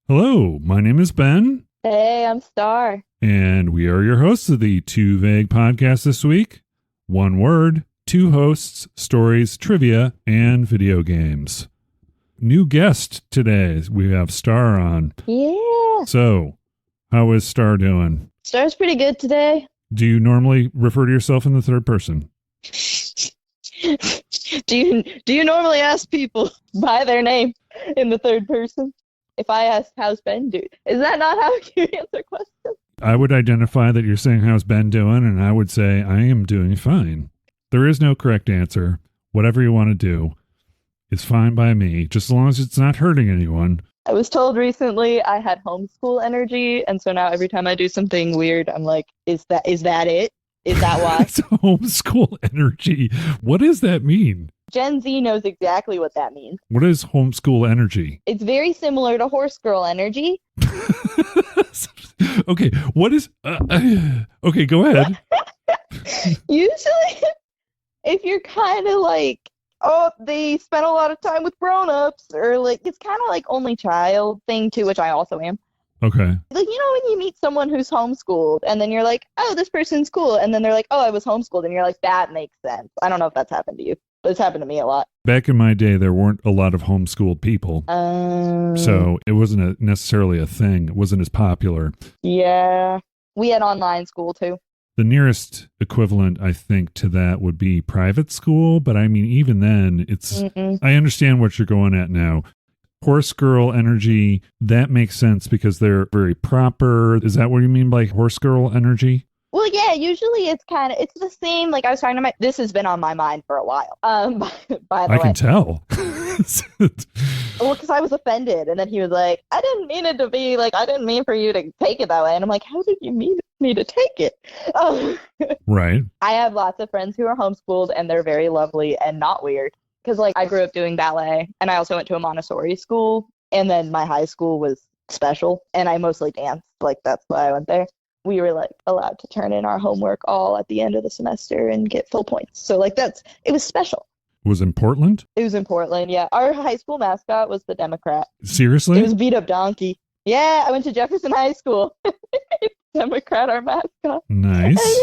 Hello, my name is Ben. Hey, I'm Star. And we are your hosts of the Too Vague podcast this week. One word, two hosts, stories, trivia, and video games. New guest today. We have Star on. Yeah. So, how is Star doing? Star's pretty good today. Do you normally refer to yourself in the third person? Do you normally ask people by their name in the third person? If I ask how's Ben doing, is that not how you answer questions? I would identify that you're saying how's Ben doing, and I would say I am doing fine. There is no correct answer. Whatever you want to do is fine by me, just as long as it's not hurting anyone. I was told recently I had homeschool energy, and so now every time I do something weird, I'm like, is that it? Is that why? It's homeschool energy. What does that mean? Gen Z knows exactly what that means. What is homeschool energy? It's very similar to horse girl energy. Okay, what is... okay, go ahead. Usually, if you're kind of like, oh, they spent a lot of time with grown-ups, or like, it's kind of like only child thing too, which I also am. Okay. Like, you know, when you meet someone who's homeschooled, and then you're like, oh, this person's cool, and then they're like, oh, I was homeschooled, and you're like, that makes sense. I don't know if that's happened to you, but it's happened to me a lot. Back in my day, there weren't a lot of homeschooled people. So it wasn't necessarily a thing. It wasn't as popular. Yeah. We had online school, too. The nearest equivalent, I think, to that would be private school. But I mean, even then, it's... I understand what you're going at now. Horse girl energy, that makes sense because they're very proper. Is that what you mean by horse girl energy? Well, yeah, usually it's the same. Like I was talking to this has been on my mind for a while. By the way. I can tell. Well, because I was offended. And then he was like, I didn't mean for you to take it that way. And I'm like, how did you mean me to take it? Right. I have lots of friends who are homeschooled and they're very lovely and not weird. Because like I grew up doing ballet and I also went to a Montessori school. And then my high school was special and I mostly danced. Like that's why I went there. We were like allowed to turn in our homework all at the end of the semester and get full points. So like it was special. It was in Portland? It was in Portland, yeah. Our high school mascot was the Democrat. Seriously? It was beat up donkey. Yeah, I went to Jefferson High School. Democrat, our mascot. Nice.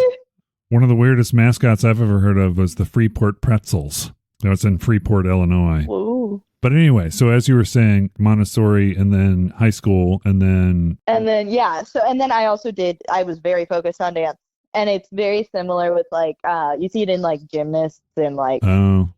One of the weirdest mascots I've ever heard of was the Freeport Pretzels. That was in Freeport, Illinois. Whoa. But anyway, so as you were saying, Montessori and then high school and then yeah. So, and then I was very focused on dance. And it's very similar with like, you see it in like gymnasts and like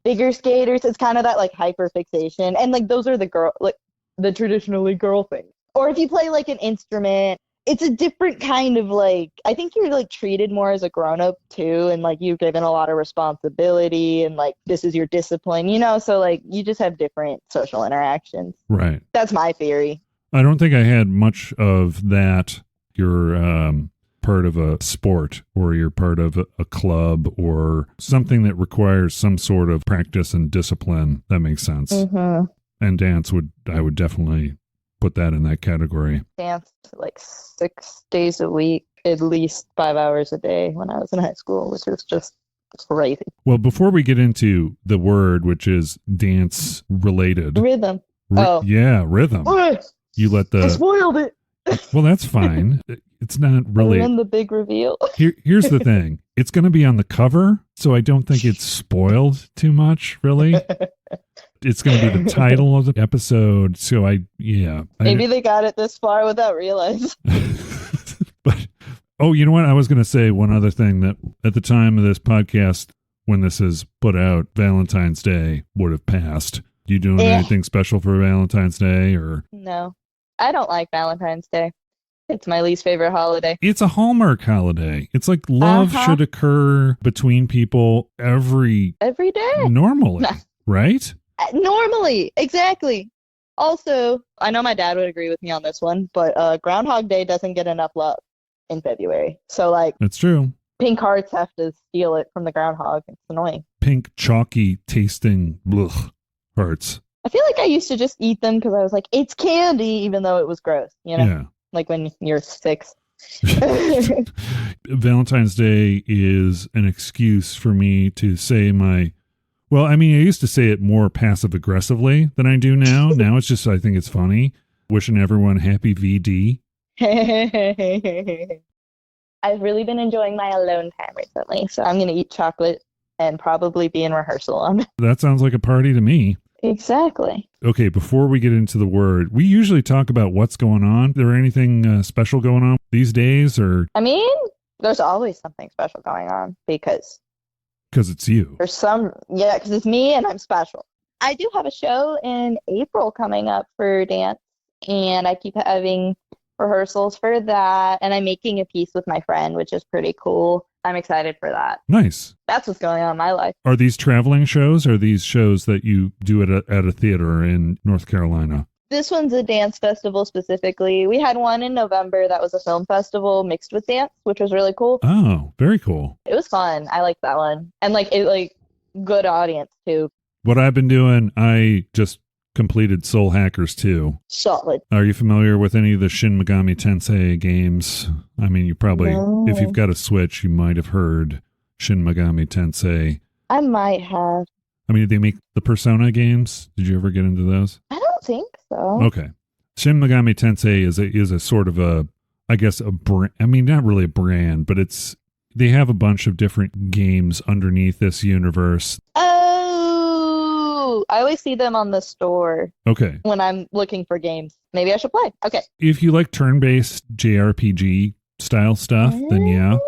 figure skaters. It's kind of that like hyper fixation. And like those are the traditionally girl things. Or if you play like an instrument, it's a different kind of like, I think you're like treated more as a grown up too. And like you're given a lot of responsibility and like this is your discipline, you know? So like you just have different social interactions. Right. That's my theory. I don't think I had much of that. You're part of a sport or you're part of a club or something that requires some sort of practice and discipline. That makes sense. Mm-hmm. And dance I would definitely put that in that category. Danced like 6 days a week, at least 5 hours a day when I was in high school, which is just crazy. Well, before we get into the word, which is dance related. Rhythm. Yeah, rhythm. You let I spoiled it. Well, that's fine. It's not really. And then the big reveal. Here's the thing. It's going to be on the cover, so I don't think it's spoiled too much, really. It's going to be the title of the episode, so Maybe they got it this far without realizing. But, you know what? I was going to say one other thing that at the time of this podcast, when this is put out, Valentine's Day would have passed. You doing anything special for Valentine's Day or? No, I don't like Valentine's Day. It's my least favorite holiday. It's a Hallmark holiday. It's like love should occur between people every day. Normally, right? Normally, exactly. Also, I know my dad would agree with me on this one, but Groundhog Day doesn't get enough love in February. So like, that's true. Pink hearts have to steal it from the groundhog. It's annoying. Pink, chalky tasting hearts. I feel like I used to just eat them because I was like, it's candy, even though it was gross, you know? Yeah. Like when you're 6. Valentine's Day is an excuse for me to say I used to say it more passive aggressively than I do now. Now it's just, I think it's funny. Wishing everyone happy VD. I've really been enjoying my alone time recently, so I'm going to eat chocolate and probably be in rehearsal on it. That sounds like a party to me. Exactly. Okay, before we get into the word, we usually talk about what's going on. Is there anything special going on these days? Or I mean, there's always something special going on because it's you. There's because it's me and I'm special. I do have a show in April coming up for dance, and I keep having rehearsals for that, and I'm making a piece with my friend, which is pretty cool. I'm excited for that. Nice. That's what's going on in my life. Are these traveling shows, or are these shows that you do at a theater in North Carolina? This one's a dance festival specifically. We had one in November that was a film festival mixed with dance, which was really cool. Oh, very cool. It was fun. I liked that one. And good audience too. What I've been doing, I just completed Soul Hackers 2. Solid. Are you familiar with any of the Shin Megami Tensei games? I mean, you probably, if you've got a Switch, you might have heard Shin Megami Tensei. I might have. I mean, they make the Persona games. Did you ever get into those? I don't think so. Okay. Shin Megami Tensei is a sort of a, I guess, a brand. I mean, not really a brand, but they have a bunch of different games underneath this universe. Oh, I always see them on the store. Okay. When I'm looking for games. Maybe I should play. Okay. If you like turn-based JRPG style stuff, then yeah.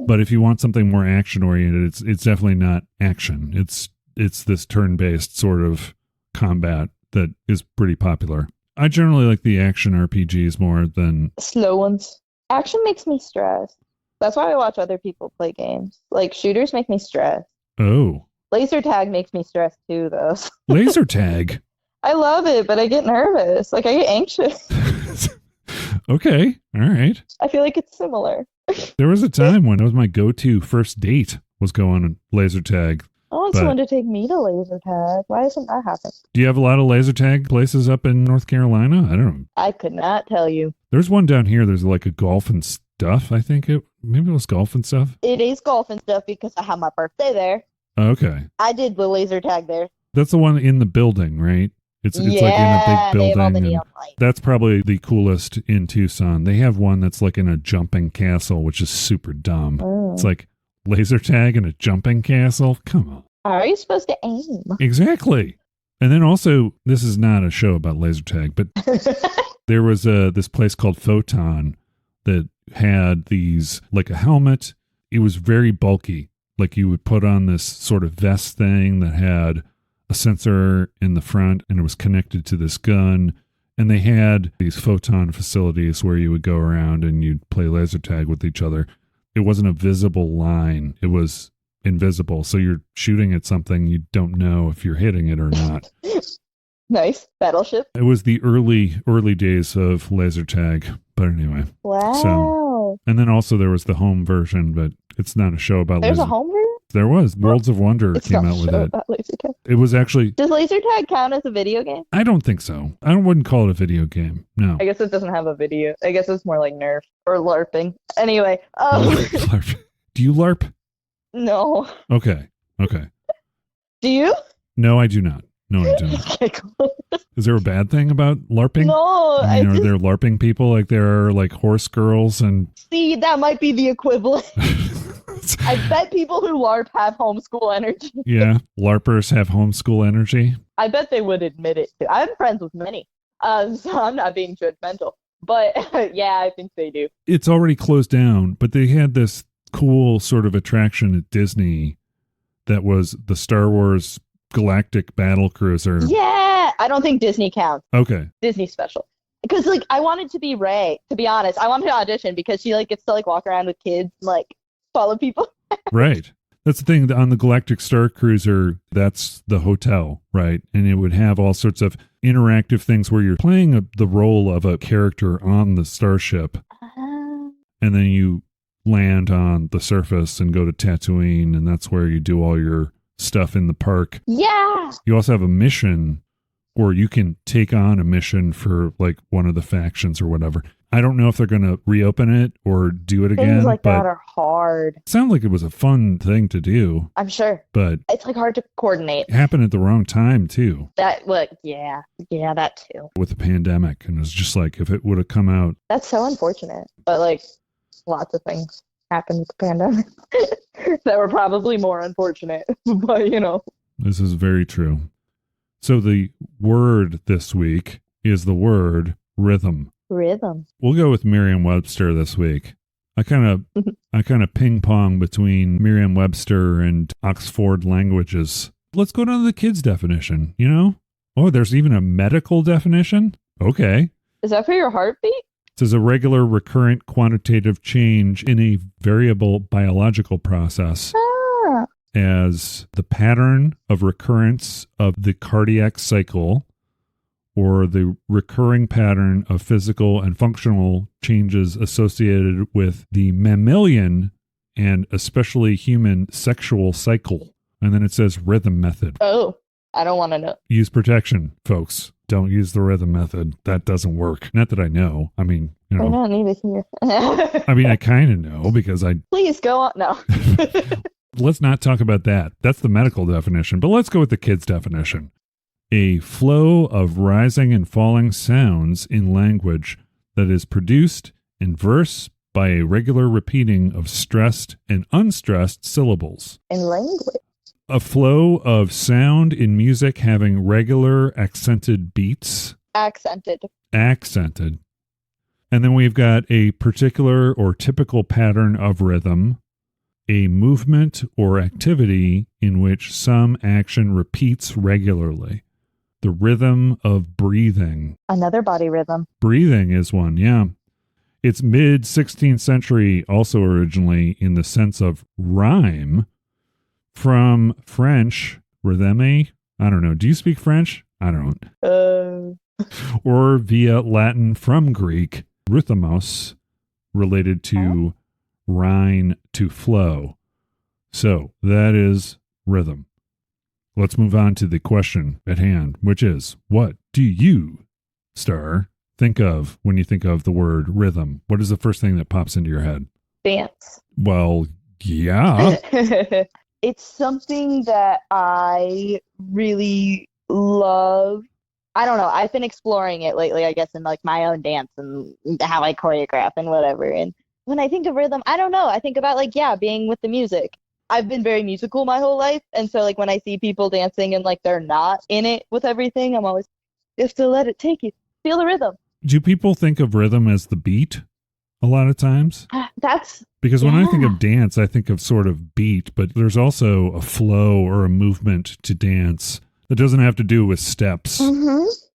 But if you want something more action-oriented, it's definitely not action. It's this turn-based sort of combat that is pretty popular. I generally like the action RPGs more than slow ones. Action makes me stressed. That's why I watch other people play games. Like shooters make me stressed. Oh. Laser tag makes me stressed too, though. Laser tag? I love it, but I get nervous. Like I get anxious. Okay. All right. I feel like it's similar. There was a time when it was my go-to first date was going on laser tag. I want someone to take me to laser tag. Why hasn't that happened? Do you have a lot of laser tag places up in North Carolina? I don't know. I could not tell you. There's one down here. There's like a golf and stuff. I think maybe it was golf and stuff. It is golf and stuff because I had my birthday there. Okay. I did the laser tag there. That's the one in the building, right? It's like in a big building. They have all the neon lights. That's probably the coolest in Tucson. They have one that's like in a jumping castle, which is super dumb. It's like laser tag in a jumping castle. Come on. How are you supposed to aim? Exactly. And then also, this is not a show about laser tag, but there was this place called Photon that had these, like a helmet. It was very bulky. Like you would put on this sort of vest thing that had a sensor in the front and it was connected to this gun. And they had these Photon facilities where you would go around and you'd play laser tag with each other. It wasn't a visible line. It was invisible. So you're shooting at something, you don't know if you're hitting it or not. Nice. Battleship. It was the early days of laser tag. But anyway. Wow. So, and then also there was the home version, but it's not a show about There's a home version? There was. Worlds of Wonder came out with it. Laser tag. It was actually... Does laser tag count as a video game? I don't think so. I wouldn't call it a video game. No. I guess it doesn't have a video. I guess it's more like Nerf or LARPing. Anyway. Do you LARP? No. Okay. Do you? No, I do not. No, I do not. Okay, cool. Is there a bad thing about LARPing? No. I mean, are there LARPing people like there are like horse girls and... See, that might be the equivalent. I bet people who LARP have homeschool energy. Yeah, LARPers have homeschool energy. I bet they would admit it too. I'm friends with many, so I'm not being judgmental. But yeah, I think they do. It's already closed down, but they had this cool sort of attraction at Disney that was the Star Wars Galactic Battlecruiser. Yeah, I don't think Disney counts. Okay. Disney special. Because like I wanted to be Rey, to be honest. I wanted to audition because she like gets to like walk around with kids and like follow people. Right. That's the thing. On the Galactic Star Cruiser, that's the hotel, right? And it would have all sorts of interactive things where you're playing the role of a character on the starship. And then you land on the surface and go to Tatooine, and that's where you do all your stuff in the park. Yeah. You also have a mission or you can take on a mission for like one of the factions or whatever. I don't know if they're going to reopen it or do it again. Things like that are hard. It sounded like it was a fun thing to do. I'm sure. But it's like hard to coordinate. It happened at the wrong time too. That that too. With the pandemic. And it was just like, if it would have come out. That's so unfortunate. But like lots of things happened with the pandemic that were probably more unfortunate. But This is very true. So the word this week is the word rhythm. Rhythm. We'll go with Merriam-Webster this week. I kind of ping pong between Merriam-Webster and Oxford languages. Let's go down to the kids' definition, Oh, there's even a medical definition? Okay. Is that for your heartbeat? It says a regular recurrent quantitative change in a variable biological process as the pattern of recurrence of the cardiac cycle or the recurring pattern of physical and functional changes associated with the mammalian and especially human sexual cycle. And then it says rhythm method. Oh, I don't want to know. Use protection, folks. Don't use the rhythm method. That doesn't work. Not that I know. I mean, I don't need to hear. I mean, I kind of know because I... Please go on. No. Let's not talk about that. That's the medical definition. But let's go with the kids' definition. A flow of rising and falling sounds in language that is produced in verse by a regular repeating of stressed and unstressed syllables. In language? A flow of sound in music having regular accented beats. Accented. And then we've got a particular or typical pattern of rhythm, a movement or activity in which some action repeats regularly. The rhythm of breathing. Another body rhythm. Breathing is one, yeah. It's mid-16th century also originally in the sense of rhyme from French, rhythme. I don't know. Do you speak French? I don't. Or via Latin from Greek, rhythmos, related to rhyme to flow. So that is rhythm. Let's move on to the question at hand, which is, what do you, Star, think of when you think of the word rhythm? What is the first thing that pops into your head? Dance. Well, yeah. It's something that I really love. I don't know. I've been exploring it lately, I guess, in like my own dance and how I choreograph and whatever. And when I think of rhythm, I don't know. I think about being with the music. I've been very musical my whole life. And so like when I see people dancing and like they're not in it with everything, I'm always, you have to let it take you. Feel the rhythm. Do people think of rhythm as the beat a lot of times? Because when I think of dance, I think of sort of beat, but there's also a flow or a movement to dance that doesn't have to do with steps,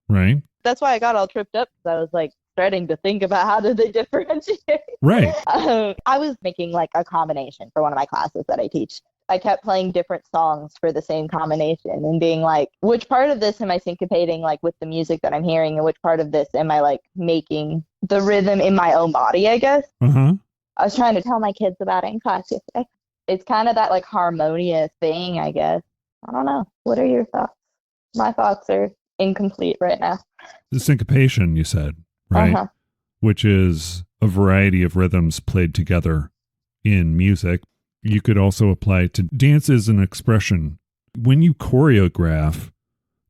right? That's why I got all tripped up because I was like starting to think about how do they differentiate. Right. I was making like a combination for one of my classes that I teach. I kept playing different songs for the same combination and being like, which part of this am I syncopating like with the music that I'm hearing, and which part of this am I like making the rhythm in my own body, I guess. I was trying to tell my kids about it in class yesterday. It's kind of that like harmonious thing, I guess. I don't know. What are your thoughts? My thoughts are incomplete right now. The syncopation, you said, right? Which is a variety of rhythms played together in music. You could also apply it to dance as an expression. When you choreograph,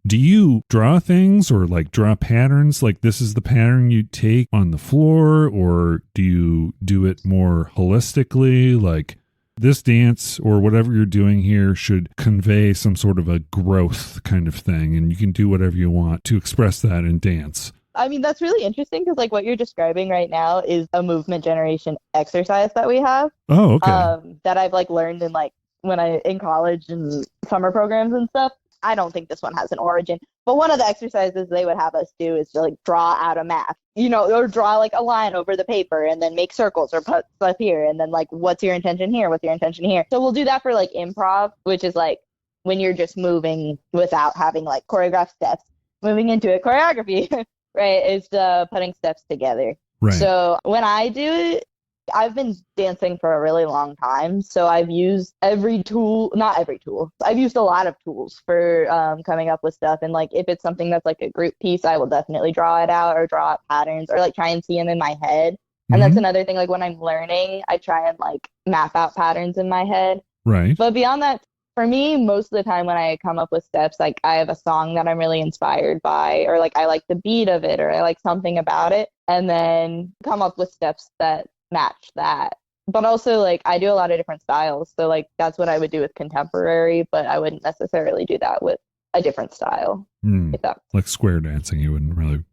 do you draw things or like draw patterns? Like this is the pattern you take on the floor, or do you do it more holistically? Like this dance or whatever you're doing here should convey some sort of a growth kind of thing, and you can do whatever you want to express that in dance. I mean, that's really interesting because like what you're describing right now is a movement generation exercise that we have. Oh, okay. That I've like learned in like in college and summer programs and stuff. I don't think this one has an origin, but one of the exercises they would have us do is to like draw out a map, or draw like a line over the paper and then make circles or put stuff here. And then like, what's your intention here? What's your intention here? So we'll do that for like improv, which is like when you're just moving without having like choreographed steps, moving into a choreography. Right, is putting steps together. Right. So when I do it, I've been dancing for a really long time, so I've used every tool, not every tool. I've used a lot of tools for coming up with stuff. And like if it's something that's like a group piece, I will definitely draw it out or draw out patterns or like try and see them in my head. And that's another thing, like when I'm learning, I try and like map out patterns in my head. Right. But beyond that, for me, most of the time when I come up with steps, like I have a song that I'm really inspired by, or like I like the beat of it, or I like something about it, and then come up with steps that match that. But also, like, I do a lot of different styles. So, like, that's what I would do with contemporary, but I wouldn't necessarily do that with a different style. If that, like square dancing, you wouldn't really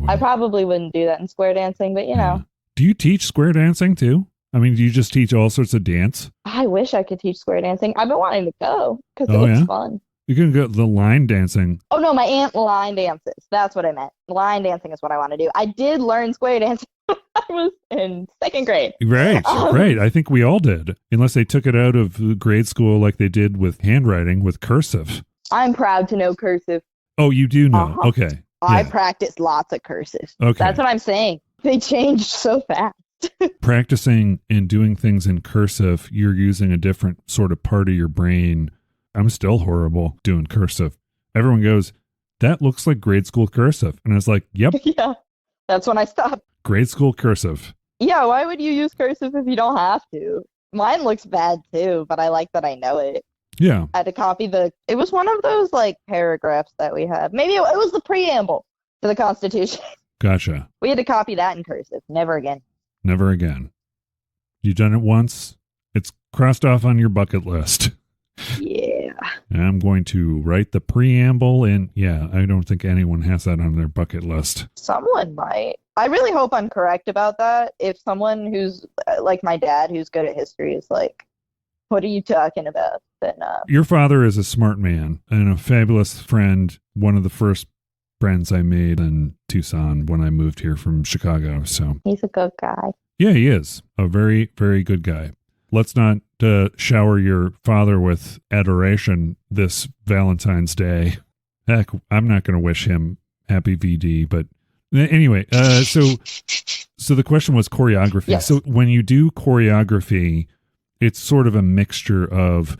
I probably wouldn't do that in square dancing, but you know. Do you teach square dancing too? I mean, do you just teach all sorts of dance? I wish I could teach square dancing. I've been wanting to go because it looks fun. You can go the line dancing. Oh, no, my aunt line dances. That's what I meant. Line dancing is what I want to do. I did learn square dancing when I was in second grade. Right, right. I think we all did, unless they took it out of grade school like they did with handwriting, with cursive. I'm proud to know cursive. Oh, you do know? Okay. I practiced lots of cursive. Okay. That's what I'm saying. They changed so fast. Practicing and doing things in cursive, you're using a different sort of part of your brain. I'm still horrible doing cursive. Everyone goes, that looks like grade school cursive. And I was like, yep. Yeah, that's when I stopped. Grade school cursive. Yeah, why would you use cursive if you don't have to? Mine looks bad too, but I like that I know it. Yeah. I had to copy it was one of those like paragraphs that we had. Maybe it was the preamble to the Constitution. Gotcha. We had to copy that in cursive. Never again. Never again. You've done it once. It's crossed off on your bucket list. Yeah. And I'm going to write the preamble, and yeah, I don't think anyone has that on their bucket list. Someone might. I really hope I'm correct about that. If someone who's like my dad, who's good at history, is like, what are you talking about? Then your father is a smart man and a fabulous friend. One of the first friends I made in Tucson when I moved here from Chicago. So he's a good guy. Yeah, he is a very, very good guy. Let's not shower your father with adoration this Valentine's Day. Heck, I'm not going to wish him happy VD, but anyway, so the question was choreography. Yes. So when you do choreography, it's sort of a mixture of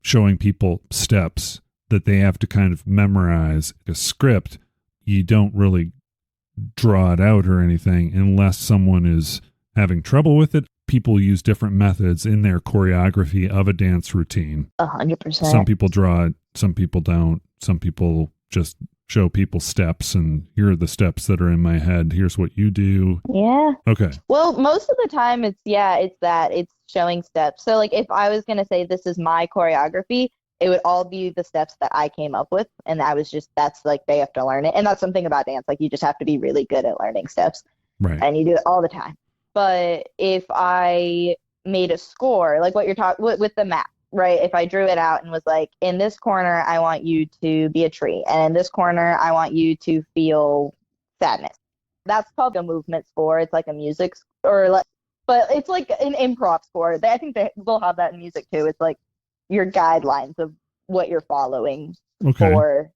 showing people steps that they have to kind of memorize a script. You don't really draw it out or anything unless someone is having trouble with it. People use different methods in their choreography of a dance routine. 100%. Some people draw it, some people don't. Some people just show people steps and here are the steps that are in my head. Here's what you do. Yeah. Okay. Well, most of the time it's showing steps. So like if I was going to say this is my choreography, it would all be the steps that I came up with. And that's like, they have to learn it. And that's something about dance. Like you just have to be really good at learning steps. Right. And you do it all the time. But if I made a score, like what you're talking with the map, right? If I drew it out and was like, in this corner, I want you to be a tree. And in this corner, I want you to feel sadness. That's called a movement score. It's like a music score, but it's like an improv score. I think they'll have that in music too. It's like your guidelines of what you're following for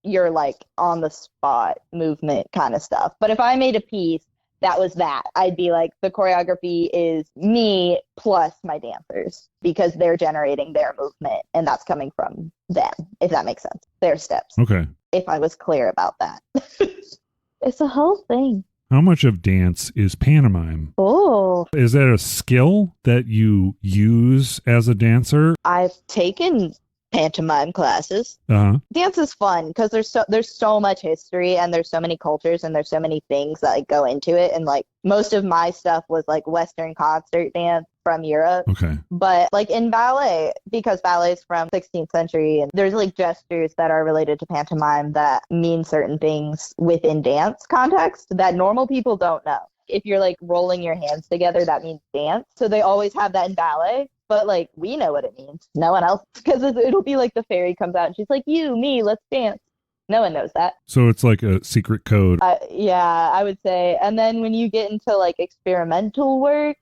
your like on the spot movement kind of stuff. But if I made a piece that was that, I'd be like, the choreography is me plus my dancers because they're generating their movement and that's coming from them, if that makes sense. Their steps. Okay. If I was clear about that. It's a whole thing. How much of dance is pantomime? Oh. Is that a skill that you use as a dancer? I've taken pantomime classes. Dance is fun because there's so much history and there's so many cultures and there's so many things that like go into it. And like most of my stuff was like Western concert dance from Europe. Okay. But like in ballet, because ballet is from 16th century and there's like gestures that are related to pantomime that mean certain things within dance context that normal people don't know. If you're like rolling your hands together, that means dance. So they always have that in ballet. But like we know what it means. No one else, because it'll be like the fairy comes out and she's like, you, me, let's dance. No one knows that. So it's like a secret code. Yeah, I would say. And then when you get into like experimental work,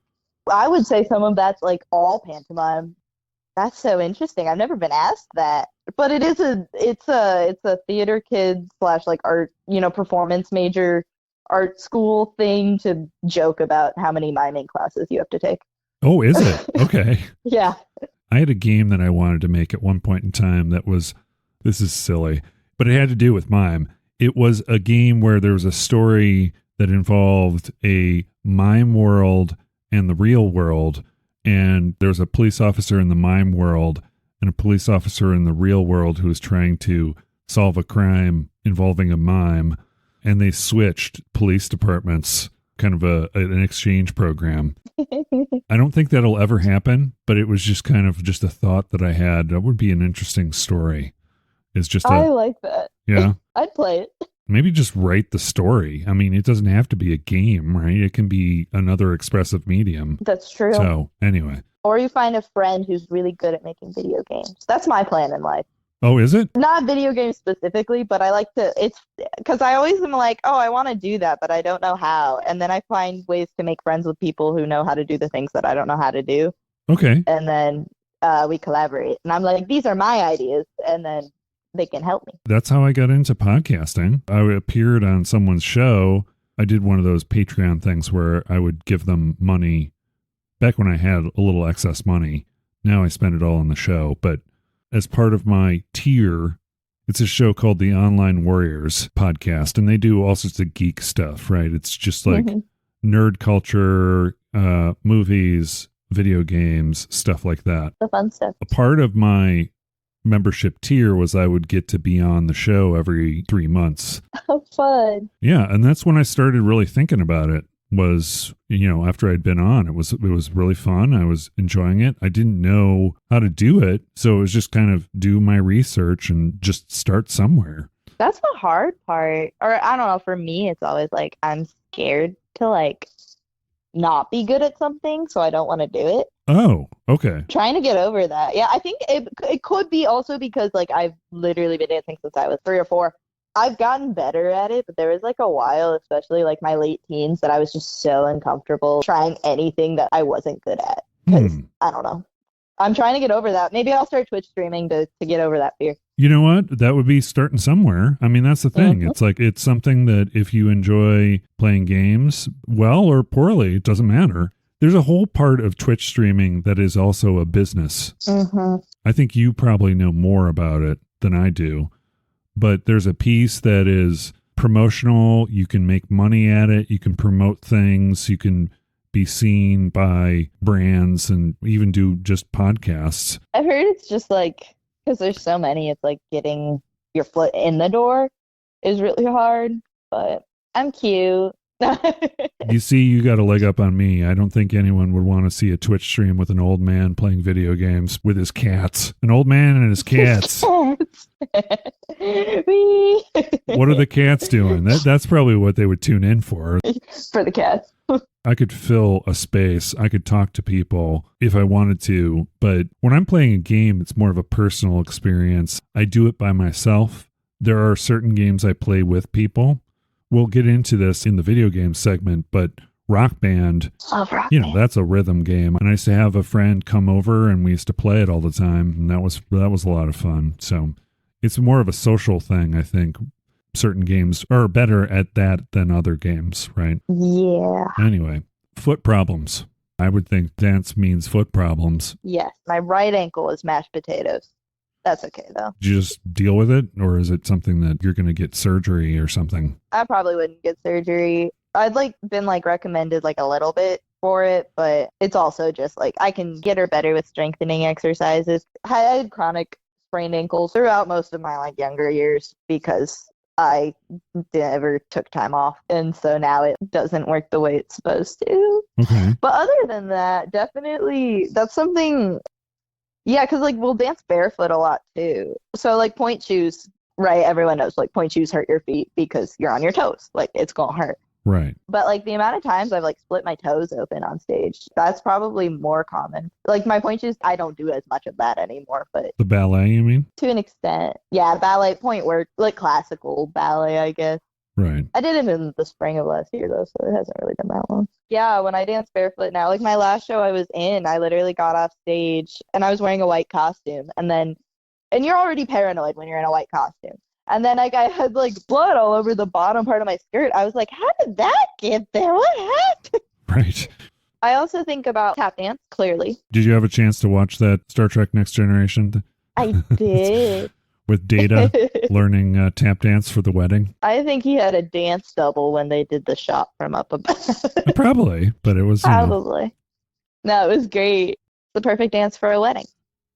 I would say some of that's like all pantomime. That's so interesting. I've never been asked that. But it's a theater kid / like art, performance major art school thing to joke about how many miming classes you have to take. Oh, is it? Okay. Yeah. I had a game that I wanted to make at one point in time that was, this is silly, but it had to do with mime. It was a game where there was a story that involved a mime world and the real world. And there was a police officer in the mime world and a police officer in the real world who was trying to solve a crime involving a mime. And they switched police departments, kind of an exchange program. I don't think that'll ever happen, but it was just kind of just a thought that I had. That would be an interesting story. It's just I like that. Yeah. I'd play it. Maybe just write the story. I mean, it doesn't have to be a game, right? It can be another expressive medium. That's true. So, anyway. Or you find a friend who's really good at making video games. That's my plan in life. Oh, is it? Not video games specifically, but I like to, it's because I always am like, oh, I want to do that, but I don't know how. And then I find ways to make friends with people who know how to do the things that I don't know how to do. Okay. And then we collaborate. And I'm like, these are my ideas. And then they can help me. That's how I got into podcasting. I appeared on someone's show. I did one of those Patreon things where I would give them money back when I had a little excess money. Now I spend it all on the show. But as part of my tier, it's a show called the Online Warriors podcast. And they do all sorts of geek stuff, right? It's just like nerd culture, movies, video games, stuff like that. The fun stuff. A part of my membership tier was I would get to be on the show every 3 months. How fun. Yeah, and that's when I started really thinking about it. Was, after I'd been on, it was really fun. I was enjoying it. I didn't know how to do it, so it was just kind of do my research and just start somewhere. That's the hard part. Or I don't know, for me it's always like I'm scared to not be good at something, so I don't want to do it. Oh, okay. Trying to get over that. Yeah, I think it could be also because I've literally been dancing since I was 3 or 4. I've gotten better at it, but there was a while, especially my late teens, that I was just so uncomfortable trying anything that I wasn't good at. Because I don't know. I'm trying to get over that. Maybe I'll start Twitch streaming to get over that fear. You know what? That would be starting somewhere. I mean, that's the thing. It's it's something that if you enjoy playing games, well or poorly, it doesn't matter. There's a whole part of Twitch streaming that is also a business. I think you probably know more about it than I do, but there's a piece that is promotional. You can make money at it. You can promote things. You can be seen by brands and even do just podcasts. I've heard it's just because there's so many, it's getting your foot in the door is really hard, but I'm cute. You see, you got a leg up on me. I don't think anyone would want to see a Twitch stream with an old man playing video games with his cats. An old man and his cats. What are the cats doing? That's probably what they would tune in for. For the cats. I could fill a space. I could talk to people if I wanted to. But when I'm playing a game, it's more of a personal experience. I do it by myself. There are certain games I play with people. We'll get into this in the video game segment, but Rock Band, that's a rhythm game. And I used to have a friend come over and we used to play it all the time. And that was a lot of fun. So it's more of a social thing, I think. Certain games are better at that than other games, right? Yeah. Anyway, foot problems. I would think dance means foot problems. Yes. My right ankle is mashed potatoes. That's okay, though. Do you just deal with it, or is it something that you're going to get surgery or something? I probably wouldn't get surgery. I'd been recommended a little bit for it, but it's also just I can get her better with strengthening exercises. I had chronic sprained ankles throughout most of my younger years because I never took time off, and so now it doesn't work the way it's supposed to. Okay. But other than that, definitely that's something. Yeah, because we'll dance barefoot a lot too. So point shoes, right? Everyone knows point shoes hurt your feet because you're on your toes. It's gonna hurt. Right. But the amount of times I've split my toes open on stage, that's probably more common. My point shoes, I don't do as much of that anymore. But the ballet, you mean? To an extent, yeah. Ballet, point work, classical ballet, I guess. Right. I did it in the spring of last year though, so it hasn't really been that long. Yeah, when I dance barefoot now, my last show I was in, I literally got off stage and I was wearing a white costume, and you're already paranoid when you're in a white costume. And then like I had like blood all over the bottom part of my skirt. I was like, how did that get there? What happened? Right. I also think about tap dance, clearly. Did you have a chance to watch that Star Trek Next Generation? I did. With Data learning tap dance for the wedding? I think he had a dance double when they did the shot from up above. Probably, but it was... Probably. No, it was great. The perfect dance for a wedding.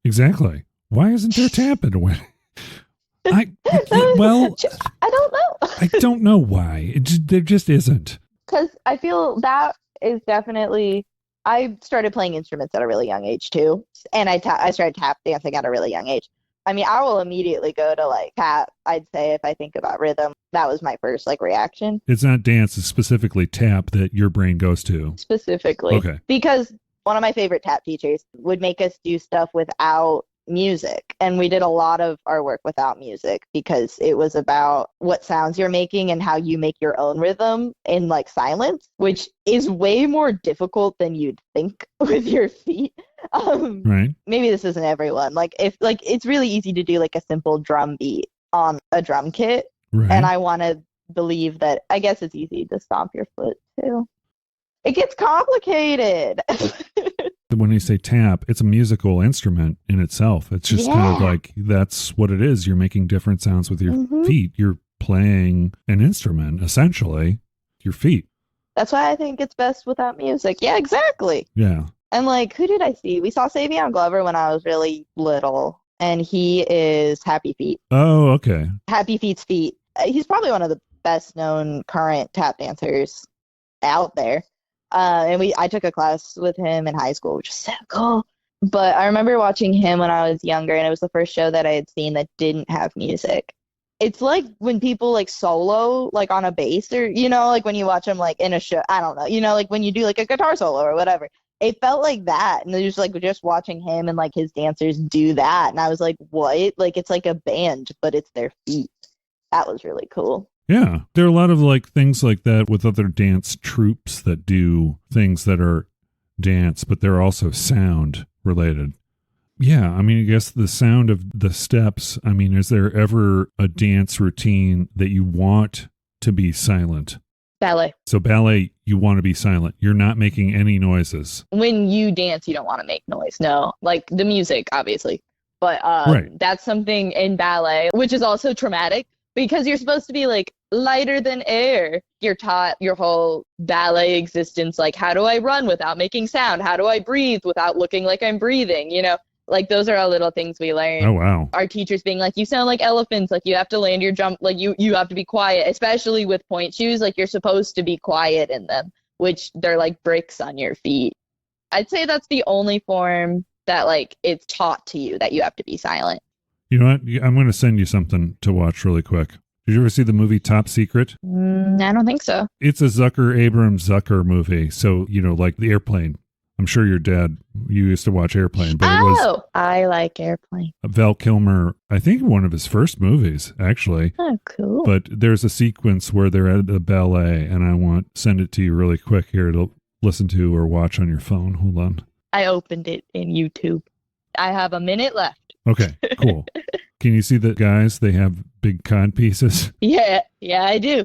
Exactly. Why isn't there tap at a wedding? I don't know. I don't know why. There just isn't. Because I feel that is definitely... I started playing instruments at a really young age, too. And I started tap dancing at a really young age. I mean, I will immediately go to, like, tap, I'd say, if I think about rhythm. That was my first, like, reaction. It's not dance, it's specifically tap that your brain goes to. Specifically. Okay. Because one of my favorite tap teachers would make us do stuff without music. And we did a lot of our work without music because it was about what sounds you're making and how you make your own rhythm in, like, silence, which is way more difficult than you'd think with your feet. Right. Maybe this isn't everyone. Like, if like it's really easy to do like a simple drum beat on a drum kit, right. And I want to believe that. I guess it's easy to stomp your foot too. It gets complicated. When you say tap, it's a musical instrument in itself. It's just kind of like that's what it is. You're making different sounds with your feet. You're playing an instrument, essentially. Your feet. That's why I think it's best without music. Yeah, exactly. Yeah. And like, who did I see? We saw Savion Glover when I was really little, and he is Happy Feet. Oh, okay. Happy Feet's feet. He's probably one of the best known current tap dancers out there. And I took a class with him in high school, which is so cool. But I remember watching him when I was younger, and it was the first show that I had seen that didn't have music. It's like when people like solo like on a bass, or like when you watch them like in a show, I don't know, like when you do like a guitar solo or whatever. It felt like that, and just like just watching him and like his dancers do that, and I was like, what? Like it's like a band, but it's their feet. That was really cool. Yeah, there are a lot of like things like that with other dance troupes that do things that are dance, but they're also sound related. Yeah, I mean, I guess the sound of the steps. I mean, is there ever a dance routine that you want to be silent? Ballet. So ballet, you want to be silent. You're not making any noises. When you dance, you don't want to make noise. No, like the music, obviously. But right. That's something in ballet, which is also traumatic because you're supposed to be like lighter than air. You're taught your whole ballet existence, like how do I run without making sound? How do I breathe without looking like I'm breathing? Like those are all little things we learn. Oh, wow. Our teachers being like, you sound like elephants. Like you have to land your jump. Like you have to be quiet, especially with point shoes. Like you're supposed to be quiet in them, which they're like bricks on your feet. I'd say that's the only form that like it's taught to you that you have to be silent. You know what? I'm going to send you something to watch really quick. Did you ever see the movie Top Secret? I don't think so. It's a Zucker movie. So, like the Airplane. I'm sure your dad, you used to watch Airplane, but it was... I like Airplane. Val Kilmer, I think one of his first movies, actually. Oh, cool. But there's a sequence where they're at the ballet, and I want to send it to you really quick here to listen to or watch on your phone. Hold on. I opened it in YouTube. I have a minute left. Okay, cool. Can you see the guys? They have big cod pieces. Yeah, I do.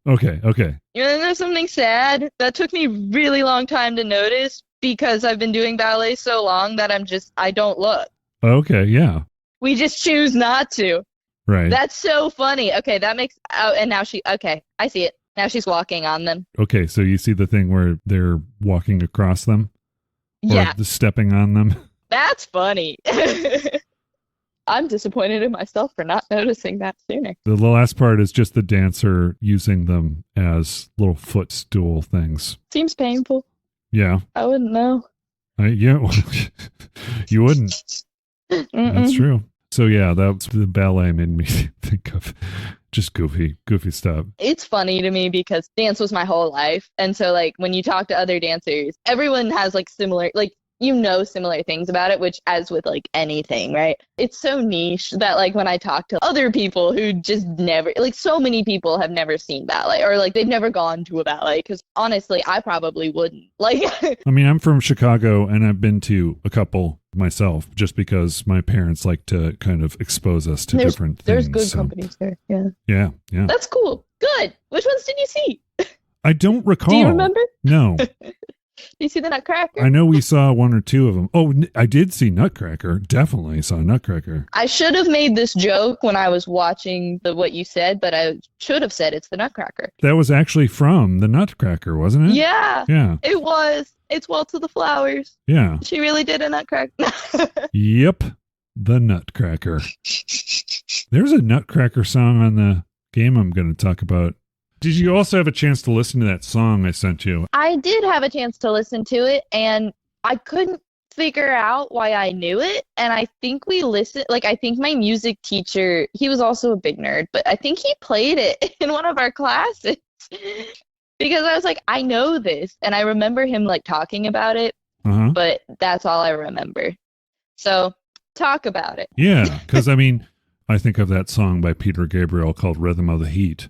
Okay. There's something sad that took me really long time to notice because I've been doing ballet so long that I don't look. Okay, yeah. We just choose not to. Right. That's so funny. Okay, that makes... Oh, and now I see it. Now she's walking on them. Okay, so you see the thing where they're walking across them? Or yeah. Stepping on them? That's funny. I'm disappointed in myself for not noticing that sooner. The last part is just the dancer using them as little footstool things. Seems painful. Yeah. I wouldn't know. Yeah, you wouldn't. That's true. So yeah, that's the ballet made me think of just goofy stuff. It's funny to me because dance was my whole life. And so like when you talk to other dancers, everyone has like similar, like similar things about it, which as with like anything, right? It's so niche that like when I talk to other people who just never, like so many people have never seen ballet or like they've never gone to a ballet because honestly, I probably wouldn't. Like, I mean, I'm from Chicago and I've been to a couple myself, just because my parents like to kind of expose us to different things. There's good companies there. Yeah. Yeah. That's cool. Good. Which ones did you see? I don't recall. Do you remember? No. Did you see the Nutcracker? I know we saw one or two of them. Oh, I did see Nutcracker. Definitely saw Nutcracker. I should have made this joke when I was watching what you said, but I should have said it's the Nutcracker. That was actually from the Nutcracker, wasn't it? Yeah. Yeah. It was. It's Waltz of the Flowers. Yeah. She really did a Nutcracker. Yep. The Nutcracker. There's a Nutcracker song on the game I'm going to talk about. Did you also have a chance to listen to that song I sent you? I did have a chance to listen to it, and I couldn't figure out why I knew it. And I think we listened, I think my music teacher, he was also a big nerd, but I think he played it in one of our classes because I was like, I know this. And I remember him talking about it, but that's all I remember. So talk about it. Yeah, because I think of that song by Peter Gabriel called Rhythm of the Heat.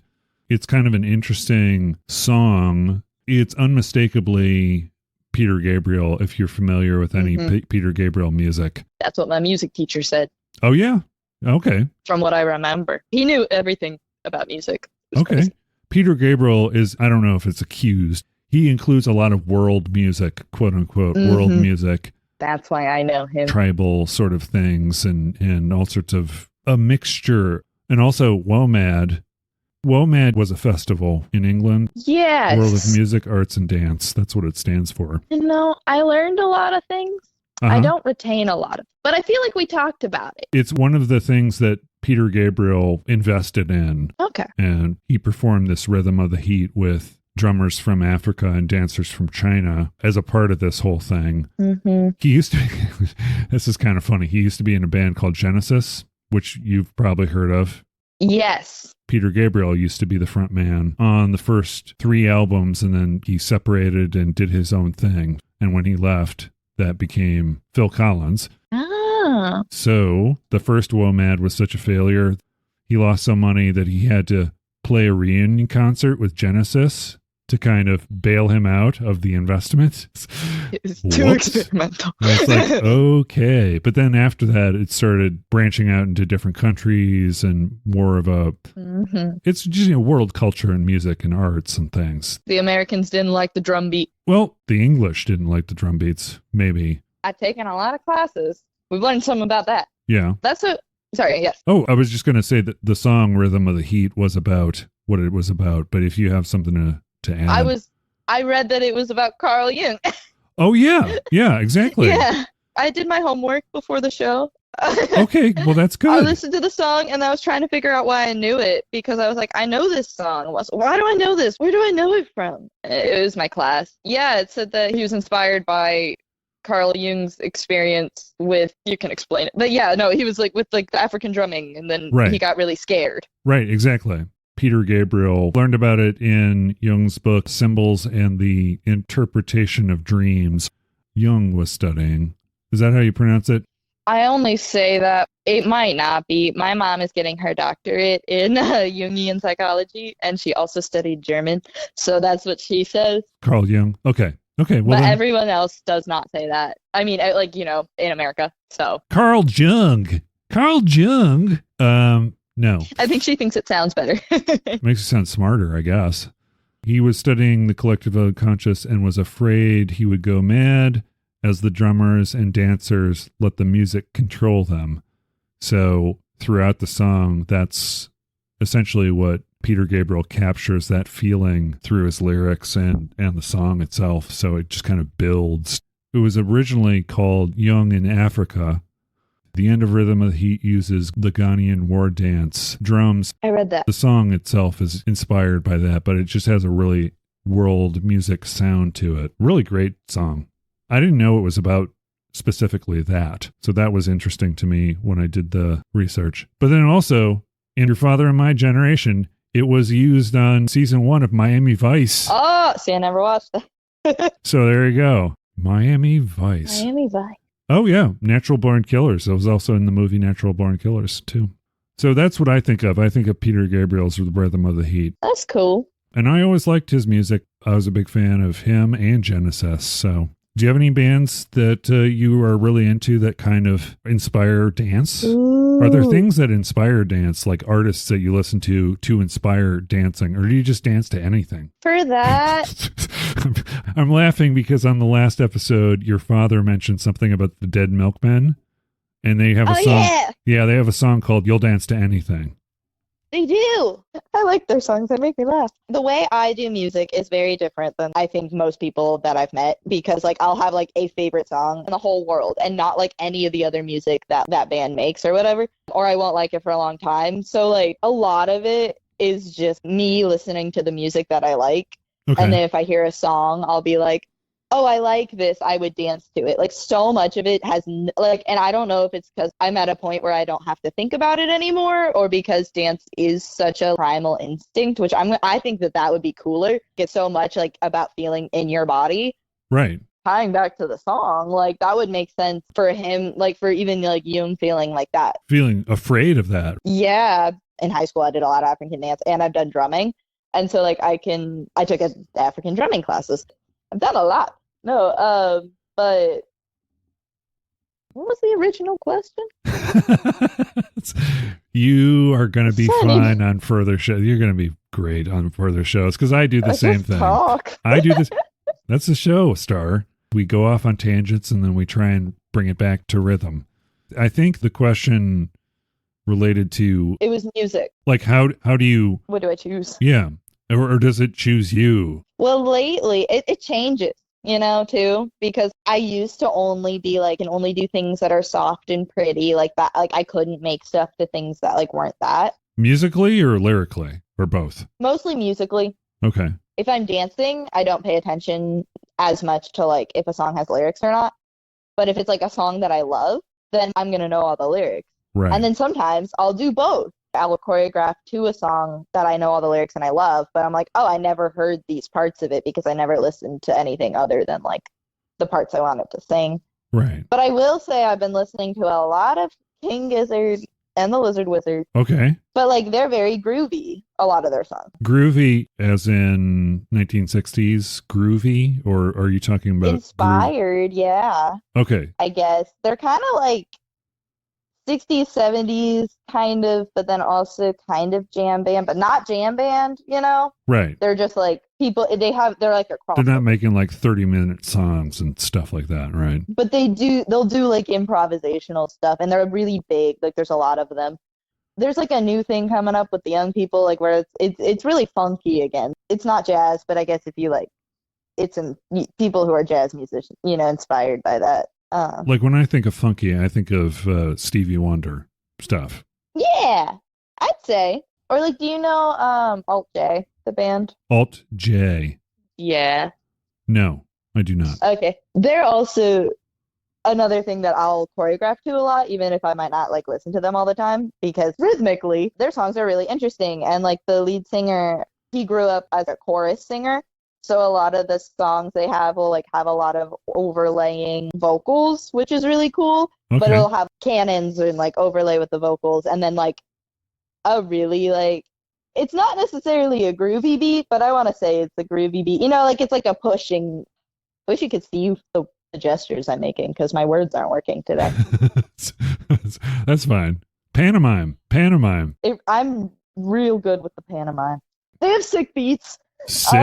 It's kind of an interesting song. It's unmistakably Peter Gabriel, if you're familiar with any Peter Gabriel music. That's what my music teacher said. Oh, yeah? Okay. From what I remember. He knew everything about music. Okay. Crazy. Peter Gabriel is, I don't know if it's accused, he includes a lot of world music, quote unquote, world music. That's why I know him. Tribal sort of things and all sorts of a mixture. And also WOMAD. WOMAD was a festival in England. Yes. World of Music, Arts, and Dance. That's what it stands for. I learned a lot of things. I don't retain a lot of, but I feel like we talked about it. It's one of the things that Peter Gabriel invested in. Okay. And he performed this Rhythm of the Heat with drummers from Africa and dancers from China as a part of this whole thing. He used to be, this is kind of funny, he used to be in a band called Genesis, which you've probably heard of. Yes. Peter Gabriel used to be the front man on the first 3 albums, and then he separated and did his own thing. And when he left, that became Phil Collins. Ah. So the first WOMAD was such a failure, he lost some money that he had to play a reunion concert with Genesis to kind of bail him out of the investment. It's too experimental. It's okay. But then after that, it started branching out into different countries and more of a, it's just world culture and music and arts and things. The Americans didn't like the drum beat. Well, the English didn't like the drum beats, maybe. I've taken a lot of classes. We've learned something about that. Yeah. Sorry, yes. Oh, I was just going to say that the song Rhythm of the Heat was about what it was about, but if you have something to add. I read that it was about Carl Jung. Oh, yeah. Yeah, exactly. Yeah. I did my homework before the show. Okay, well, that's good. I listened to the song and I was trying to figure out why I knew it because I was like, I know this song. Why do I know this? Where do I know it from? It was my class. Yeah, it said that he was inspired by Carl Jung's experience with, you can explain it. But yeah, no, he was with the African drumming and then he got really scared. Right, exactly. Peter Gabriel learned about it in Jung's book, Symbols and the Interpretation of Dreams. Jung was studying. Is that how you pronounce it? I only say that. It might not be. My mom is getting her doctorate in Jungian psychology, and she also studied German. So that's what she says. Carl Jung. Okay. Well, but everyone else does not say that. I mean, in America. So Carl Jung. No. I think she thinks it sounds better. Makes it sound smarter, I guess. He was studying the collective unconscious and was afraid he would go mad as the drummers and dancers let the music control them. So throughout the song, that's essentially what Peter Gabriel captures, that feeling through his lyrics and the song itself. So it just kind of builds. It was originally called Jung in Africa. The end of Rhythm of the Heat uses the Ghanian war dance drums. I read that. The song itself is inspired by that, but it just has a really world music sound to it. Really great song. I didn't know it was about specifically that. So that was interesting to me when I did the research. But then also, in Your Father and My Generation, it was used on season 1 of Miami Vice. Oh, see, I never watched that. So there you go. Miami Vice. Oh, yeah. Natural Born Killers. That was also in the movie Natural Born Killers, too. So that's what I think of. I think of Peter Gabriel's The Rhythm of the Heat. That's cool. And I always liked his music. I was a big fan of him and Genesis. So Do you have any bands that you are really into that kind of inspire dance? Ooh. Are there things that inspire dance, like artists that you listen to inspire dancing, or do you just dance to anything? For that, I'm laughing because on the last episode, your father mentioned something about the Dead Milkmen, and they have a song. Yeah, they have a song called "You'll Dance to Anything." They do. I like their songs. They make me laugh. The way I do music is very different than I think most people that I've met, because like I'll have like a favorite song in the whole world and not like any of the other music that that band makes or whatever, or I won't like it for a long time. So like a lot of it is just me listening to the music that I like. Okay. And then if I hear a song, I'll be like, oh, I like this, I would dance to it. Like so much of it has like, and I don't know if it's because I'm at a point where I don't have to think about it anymore, or because dance is such a primal instinct, which I think that would be cooler. It's so much like about feeling in your body. Right. Tying back to the song, like that would make sense for him, like for even like Jung feeling like that. Feeling afraid of that. Yeah. In high school, I did a lot of African dance and I've done drumming. And so like I took African drumming classes. I've done a lot. No, but what was the original question? You are going to be fine on further shows. You're going to be great on further shows because I do the same thing. I do this. That's the show, Star. We go off on tangents and then we try and bring it back to rhythm. I think the question related to it was music. Like how do you? What do I choose? Yeah, or does it choose you? Well, lately it changes. You know, too, because I used to only be like, and only do things that are soft and pretty like that. Like I couldn't make stuff to things that like weren't that. Musically or lyrically or both? Mostly musically. Okay. If I'm dancing, I don't pay attention as much to like if a song has lyrics or not. But if it's like a song that I love, then I'm going to know all the lyrics. Right. And then sometimes I'll do both. I'll choreograph to a song that I know all the lyrics and I love, but I'm like, oh, I never heard these parts of it because I never listened to anything other than like the parts I wanted to sing. Right. But I will say I've been listening to a lot of King Gizzard and the Lizard Wizard. Okay. But like they're very groovy, a lot of their songs. Groovy as in 1960s groovy, or are you talking about inspired? Yeah. Okay. I guess they're kind of like 60s, 70s kind of, but then also kind of jam band, but not jam band, you know? Right. They're just like people, they're like a crossover. They're not making like 30-minute songs and stuff like that, right? But they'll do like improvisational stuff, and they're really big. Like there's a lot of them. There's like a new thing coming up with the young people, like where it's really funky again. It's not jazz, but I guess if you like, it's people who are jazz musicians, you know, inspired by that. Like when I think of funky, I think of Stevie Wonder stuff. Yeah, I'd say. Or like, do you know Alt J, the band? Alt J. Yeah. No, I do not. Okay. They're also another thing that I'll choreograph to a lot, even if I might not like listen to them all the time, because rhythmically their songs are really interesting. And like the lead singer, he grew up as a chorus singer. So a lot of the songs they have will like have a lot of overlaying vocals, which is really cool. Okay. But it'll have cannons and like overlay with the vocals, and then like a really like, it's not necessarily a groovy beat, but I want to say it's a groovy beat. You know, like it's like a pushing. I wish you could see the gestures I'm making because my words aren't working today. That's fine. Pantomime. I'm real good with the pantomime. They have sick beats. Sick.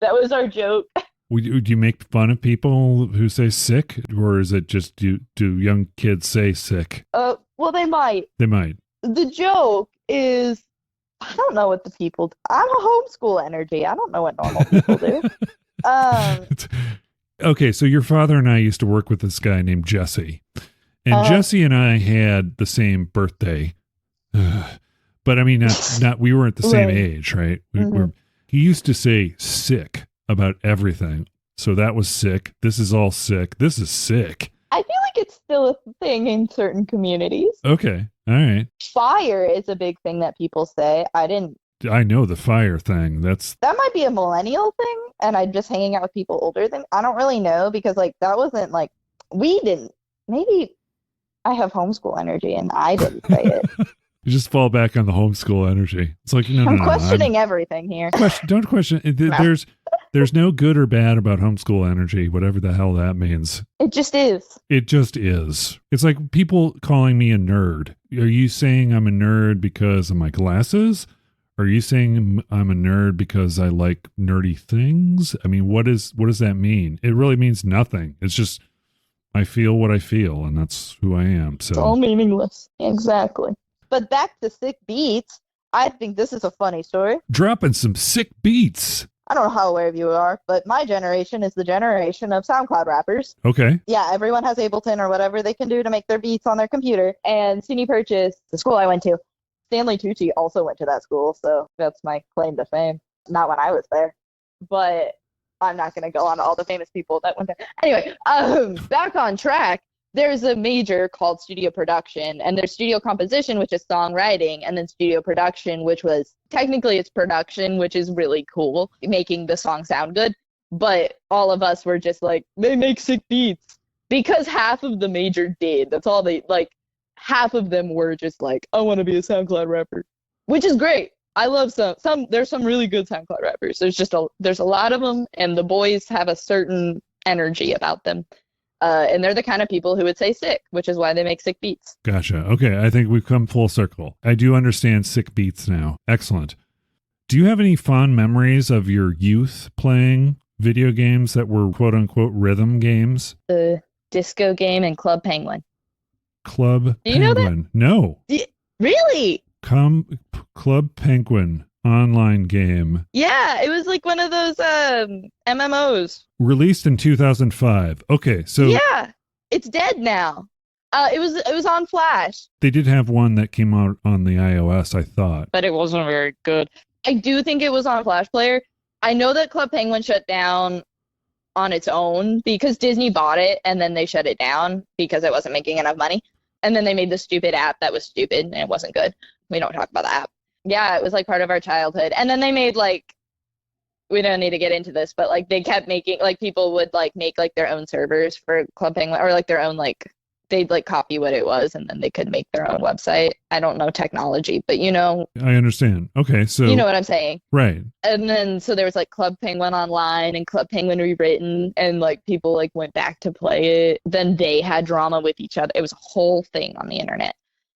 That was our joke. Do you make fun of people who say sick, or is it just do young kids say sick? Well, they might. They might. The joke is, I don't know what the people do. I'm a homeschool energy. I don't know what normal people do. Okay, so your father and I used to work with this guy named Jesse, and Jesse and I had the same birthday. But I mean, not we weren't the same age, right? He used to say sick about everything. So that was sick. This is all sick. This is sick. I feel like it's still a thing in certain communities. Okay. All right. Fire is a big thing that people say. I know the fire thing. That might be a millennial thing, and I'm just hanging out with people older than. I don't really know, because like that wasn't like, we didn't. Maybe I have homeschool energy and I didn't say it. You just fall back on the homeschool energy. It's like, no, I'm questioning everything here. Don't question. No. There's no good or bad about homeschool energy, whatever the hell that means. It just is. It just is. It's like people calling me a nerd. Are you saying I'm a nerd because of my glasses? Are you saying I'm a nerd because I like nerdy things? I mean, what does that mean? It really means nothing. It's just I feel what I feel, and that's who I am. So it's all meaningless. Exactly. But back to sick beats. I think this is a funny story. Dropping some sick beats. I don't know how aware of you are, but my generation is the generation of SoundCloud rappers. Okay. Yeah, everyone has Ableton or whatever they can do to make their beats on their computer. And SUNY Purchase, the school I went to, Stanley Tucci also went to that school, so that's my claim to fame. Not when I was there, but I'm not going to go on to all the famous people that went there. Anyway, back on track. There's a major called studio production, and there's studio composition, which is songwriting, and then studio production, which was technically it's production, which is really cool, making the song sound good. But all of us were just like, they make sick beats because half of the major did. That's all they like. Half of them were just like, I want to be a SoundCloud rapper, which is great. I love some. There's some really good SoundCloud rappers. There's a lot of them, and the boys have a certain energy about them. And they're the kind of people who would say sick, which is why they make sick beats. Gotcha. Okay, I think we've come full circle. I do understand sick beats now. Excellent. Do you have any fond memories of your youth playing video games that were quote-unquote rhythm games? The Disco Game and Club Penguin. Club Do you Penguin? know that? No. Really? Club Penguin online game. Yeah, it was like one of those MMOs. Released in 2005. Okay, so yeah, it's dead now. It was on Flash. They did have one that came out on the iOS, I thought, but it wasn't very good. I do think it was on Flash Player. I know that Club Penguin shut down on its own because Disney bought it and then they shut it down because it wasn't making enough money. And then they made the stupid app that was stupid and it wasn't good. We don't talk about the app. Yeah, it was like part of our childhood. And then they made like, we don't need to get into this, but like they kept making, like people would like make like their own servers for Club Penguin or like their own like, they'd like copy what it was and then they could make their own website. I don't know technology, but you know. I understand. Okay, so. You know what I'm saying. Right. And then so there was like Club Penguin Online and Club Penguin Rewritten and like people like went back to play it. Then they had drama with each other. It was a whole thing on the internet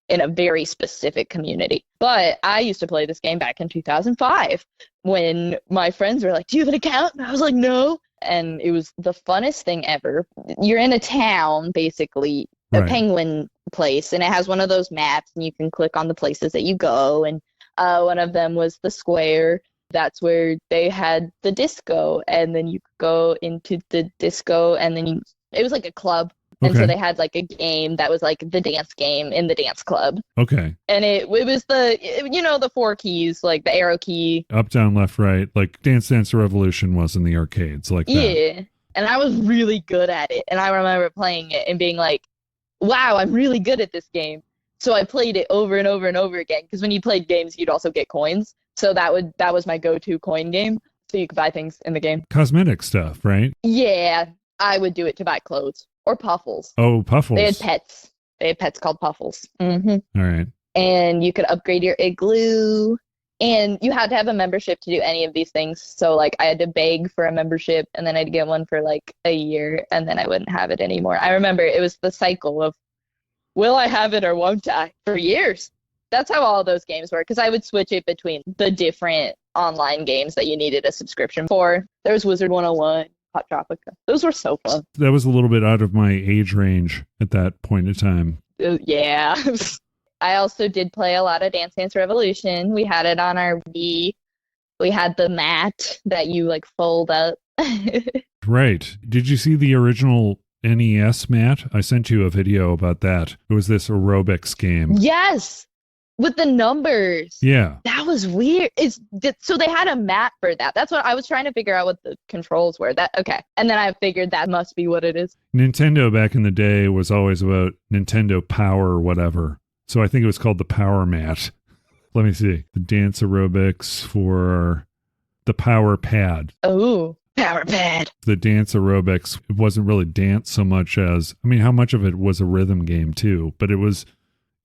in a very specific community. But I used to play this game back in 2005 when my friends were like, do you have an account? And I was like, no. And it was the funnest thing ever. You're in a town, basically, a penguin place, and it has one of those maps, and you can click on the places that you go. And one of them was the square. That's where they had the disco, and then you could go into the disco, and then it was like a club. And so they had like a game that was like the dance game in the dance club. Okay. And it was the 4 keys, like the arrow key. Up, down, left, right, like Dance Dance Revolution was in the arcades, like that. Yeah. And I was really good at it. And I remember playing it and being like, wow, I'm really good at this game. So I played it over and over and over again. Because when you played games, you'd also get coins. So that was my go-to coin game. So you could buy things in the game. Cosmetic stuff, right? Yeah. I would do it to buy clothes. Or Puffles. Oh, Puffles. They had pets. They had pets called Puffles. Mm-hmm. All right. And you could upgrade your igloo. And you had to have a membership to do any of these things. So, like, I had to beg for a membership, and then I'd get one for, like, a year, and then I wouldn't have it anymore. I remember it was the cycle of, will I have it or won't I? For years. That's how all those games work, because I would switch it between the different online games that you needed a subscription for. There was Wizard 101. Hot Tropica. Those were so fun. That was a little bit out of my age range at that point in time. Yeah. I also did play a lot of Dance Dance Revolution. We had it on our Wii. We had the mat that you like fold up. Right. Did you see the original NES mat? I sent you a video about that. It was this aerobics game. Yes. With the numbers. Yeah. That was weird. So they had a mat for that. That's what I was trying to figure out what the controls were. Okay. And then I figured that must be what it is. Nintendo back in the day was always about Nintendo Power or whatever. So I think it was called the Power Mat. Let me see. The dance aerobics for the Power Pad. Oh, Power Pad. The dance aerobics, it wasn't really dance so much as, I mean, how much of it was a rhythm game too, but it was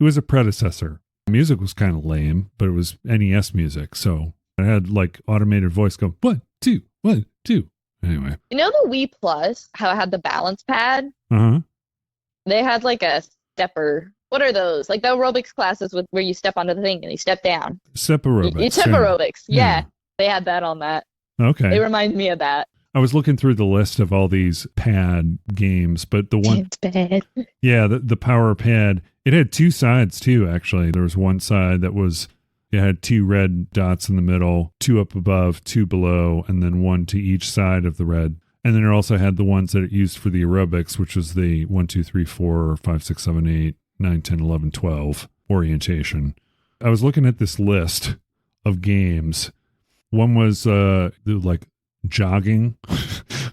a predecessor. Music was kind of lame, but it was NES music. So it had like automated voice go 1, 2, 1, 2. Anyway. You know the Wii Plus, how it had the balance pad? Uh-huh. They had like a stepper. What are those? Like the aerobics classes where you step onto the thing and you step down. Step aerobics. Step aerobics. Yeah. They had that on that. Okay. It reminds me of that. I was looking through the list of all these pad games, but the one... Yeah, the power pad. It had 2 sides too, actually. There was one side that was... It had 2 red dots in the middle, 2 up above, 2 below, and then 1 to each side of the red. And then it also had the ones that it used for the aerobics, which was the 1, 2, 3, 4, 5, 6, 7, 8, 9, 10, 11, 12 orientation. I was looking at this list of games. One was like jogging.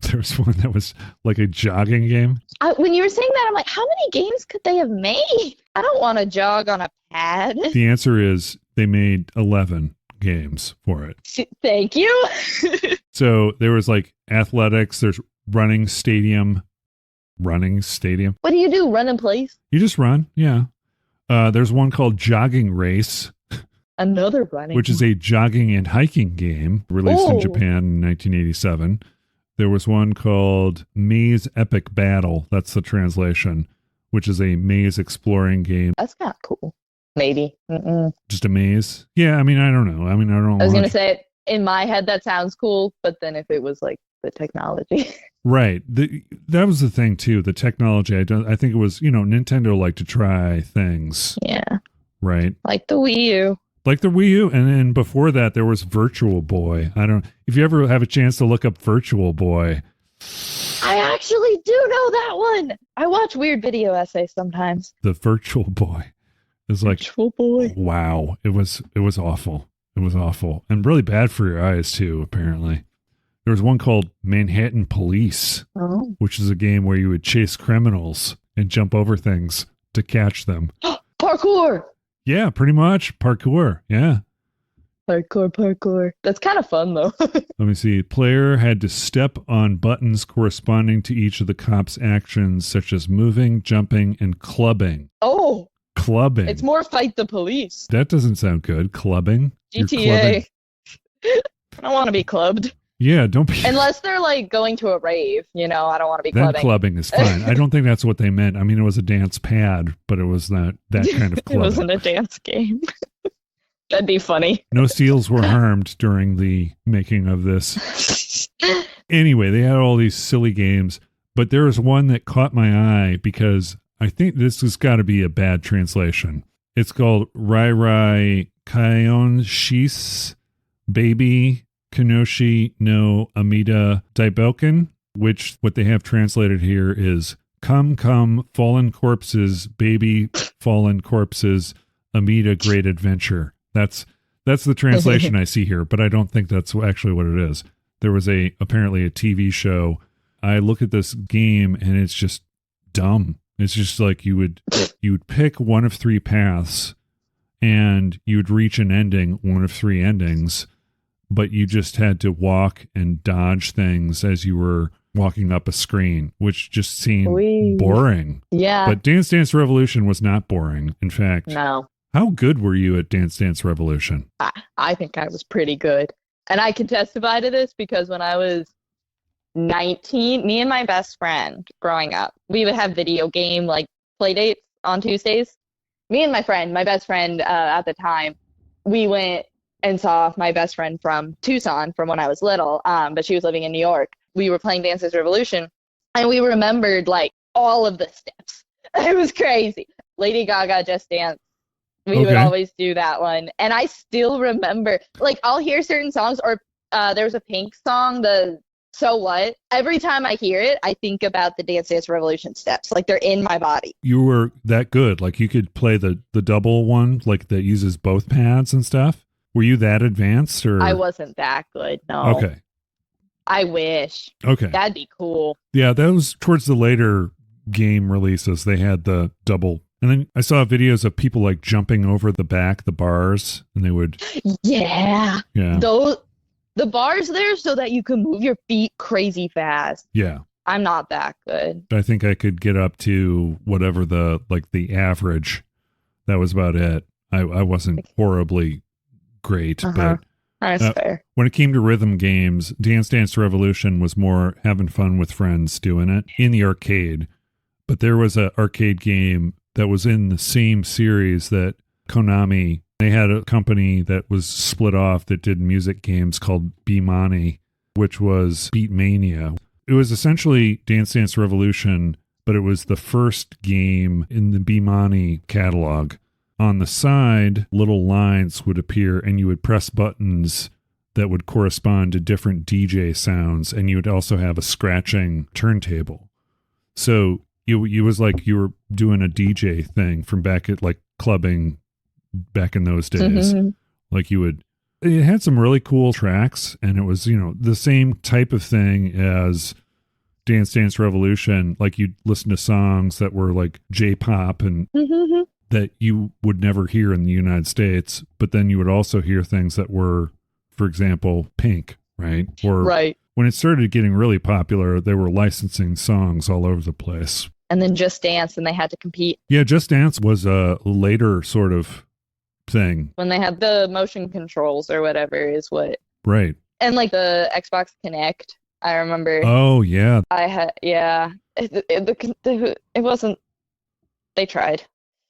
There was one that was like a jogging game. When you were saying that, I'm like, how many games could they have made? I don't want to jog on a pad. The answer is they made 11 games for it. Thank you. So there was like athletics, there's running stadium. What do you do? Run in place? You just run, yeah. There's one called Jogging Race. Another running. Which is a jogging and hiking game released in Japan in 1987. There was one called Maze Epic Battle. That's the translation, which is a maze exploring game. That's kind of cool. Maybe. Just a maze? Yeah, I mean, I don't know. I was going to say, in my head, that sounds cool, but then if it was like the technology. Right. That was the thing, too. The technology. I think it was, Nintendo liked to try things. Yeah. Right. Like the Wii U. Like the Wii U, and then before that, there was Virtual Boy. If you ever have a chance to look up Virtual Boy. I actually do know that one. I watch weird video essays sometimes. The Virtual Boy is like, Virtual Boy. Wow. It was awful. It was awful. And really bad for your eyes, too, apparently. There was one called Manhattan Police, which is a game where you would chase criminals and jump over things to catch them. Parkour! Yeah, pretty much. Parkour. Yeah. Parkour. That's kind of fun, though. Let me see. Player had to step on buttons corresponding to each of the cop's actions, such as moving, jumping, and clubbing. Oh! Clubbing. It's more fight the police. That doesn't sound good. Clubbing? GTA. I don't want to be clubbed. Yeah, don't be. Unless they're like going to a rave, I don't want to be clubbing. Then clubbing is fine. I don't think that's what they meant. I mean, it was a dance pad, but it was not that kind of clubbing. It wasn't a dance game. That'd be funny. No seals were harmed during the making of this. Anyway, they had all these silly games, but there was one that caught my eye because I think this has got to be a bad translation. It's called Rai Rai Kaion Shis Baby Kanoshi no Amida Daiboken, which what they have translated here is Come, fallen corpses, baby fallen corpses, Amida great adventure. That's the translation I see here, but I don't think that's actually what it is. There was apparently a TV show. I look at this game and it's just dumb. It's just like you would pick one of 3 paths and you would reach an ending, one of 3 endings, but you just had to walk and dodge things as you were walking up a screen, which just seemed boring. Yeah. But Dance Dance Revolution was not boring. In fact, no. How good were you at Dance Dance Revolution? I think I was pretty good. And I can testify to this because when I was 19, me and my best friend growing up, we would have video game like play dates on Tuesdays. Me and my best friend at the time, we went and saw my best friend from Tucson from when I was little, but she was living in New York. We were playing Dance Dance Revolution, and we remembered like all of the steps. It was crazy. Lady Gaga, Just Dance. We would always do that one. And I still remember, like, I'll hear certain songs, or there was a Pink song, the So What? Every time I hear it, I think about the Dance Dance Revolution steps. Like, they're in my body. You were that good. Like, you could play the double one, like, that uses both pads and stuff. Were you that advanced? Or I wasn't that good, no. Okay. I wish. Okay. That'd be cool. Yeah, that was towards the later game releases. They had the double. And then I saw videos of people like jumping over the bars, and they would. Yeah. Yeah. The bars there so that you can move your feet crazy fast. Yeah. I'm not that good. I think I could get up to whatever the average. That was about it. I wasn't horribly great, but That's fair. When it came to rhythm games, Dance Dance Revolution was more having fun with friends doing it in the arcade. But there was an arcade game that was in the same series that Konami, they had a company that was split off that did music games called Beatmania, which was Beatmania. It was essentially Dance Dance Revolution, but it was the first game in the Beatmania catalog. On the side, little lines would appear and you would press buttons that would correspond to different DJ sounds, and you would also have a scratching turntable. So it was like you were doing a DJ thing from back at like clubbing back in those days. Like it had some really cool tracks, and it was, the same type of thing as Dance Dance Revolution. Like you'd listen to songs that were like J-pop and that you would never hear in the United States, but then you would also hear things that were, for example, Pink, right? Or when it started getting really popular, they were licensing songs all over the place. And then Just Dance, and they had to compete. Yeah, Just Dance was a later sort of thing. When they had the motion controls or whatever is what. Right. And like the Xbox Kinect, I remember. Oh, yeah. I had, yeah. It wasn't, they tried.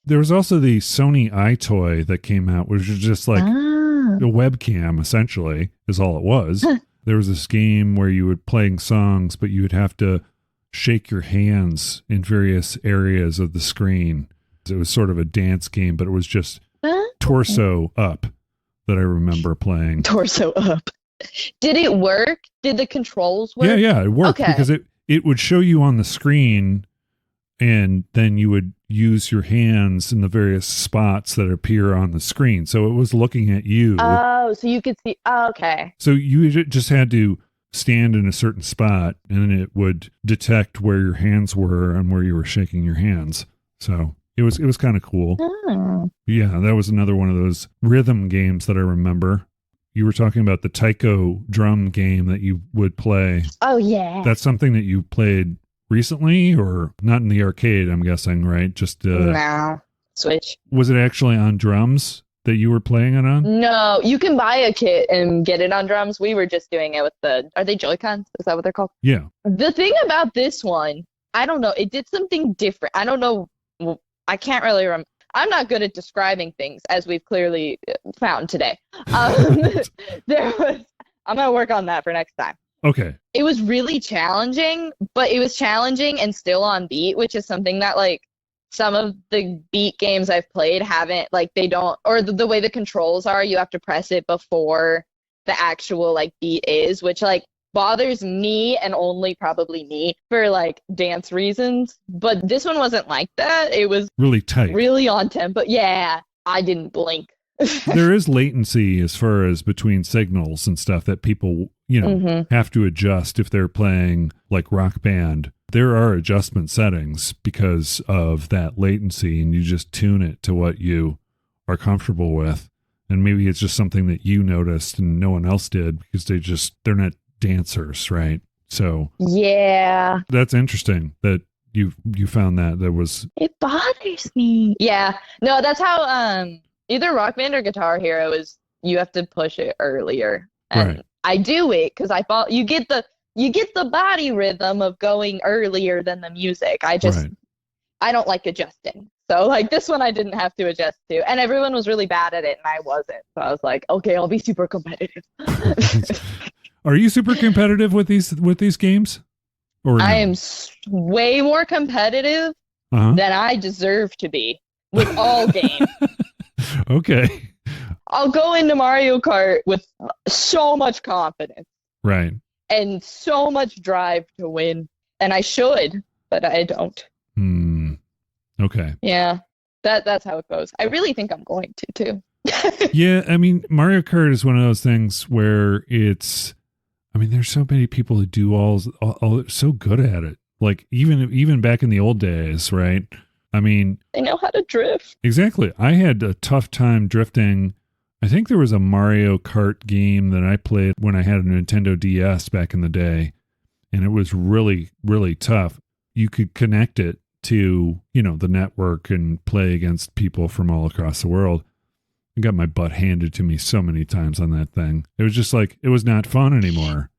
There was also the Sony iToy that came out, which was just like a webcam, essentially, is all it was. There was this game where you would playing songs, but you would have to shake your hands in various areas of the screen. It was sort of a dance game, but it was just torso up that I remember playing. Torso up. Did it work? Did the controls work? Yeah, it worked because it would show you on the screen, and then you would use your hands in the various spots that appear on the screen. So it was looking at you. Oh, so you could see. Oh, okay. So you just had to stand in a certain spot, and it would detect where your hands were and where you were shaking your hands. So it was kind of cool. Oh. Yeah, that was another one of those rhythm games that I remember. You were talking about the Taiko drum game that you would play. Oh, yeah. That's something that you played recently, or not in the arcade, I'm guessing, right? Just no. Switch. Was it actually on drums that you were playing it on? No, you can buy a kit and get it on drums. We were just doing it with are they Joy-Cons? Is that what they're called? Yeah. The thing about this one, I don't know, it did something different. I don't know. I can't really remember. I'm not good at describing things, as we've clearly found today. I'm going to work on that for next time. Okay. It was really challenging, but it was challenging and still on beat, which is something that like some of the beat games I've played haven't, like they don't, or the way the controls are, you have to press it before the actual like beat is, which like bothers me and only probably me for like dance reasons. But this one wasn't like that. It was really tight, really on tempo. Yeah, I didn't blink. There is latency as far as between signals and stuff that people, have to adjust if they're playing like Rock Band. There are adjustment settings because of that latency, and you just tune it to what you are comfortable with. And maybe it's just something that you noticed and no one else did because they're not dancers, right? So yeah, that's interesting that you found that was. It bothers me. Yeah, no, that's how either Rock Band or Guitar Hero is. You have to push it earlier, and right. I do it because I thought you get the body rhythm of going earlier than the music. I don't like adjusting. So like this one I didn't have to adjust to, and everyone was really bad at it and I wasn't. So I was like, okay, I'll be super competitive. Are you super competitive with these games? Or no? I am way more competitive than I deserve to be with all games. Okay. I'll go into Mario Kart with so much confidence. Right. And so much drive to win. And I should, but I don't. Okay. Yeah. That's how it goes. I really think I'm going to too. Yeah, I mean, Mario Kart is one of those things where there's so many people who do all so good at it. Like even back in the old days, right? I mean, they know how to drift. Exactly. I had a tough time drifting. I think there was a Mario Kart game that I played when I had a Nintendo DS back in the day, and it was really, really tough. You could connect it to, the network and play against people from all across the world. I got my butt handed to me so many times on that thing. It was just like, it was not fun anymore.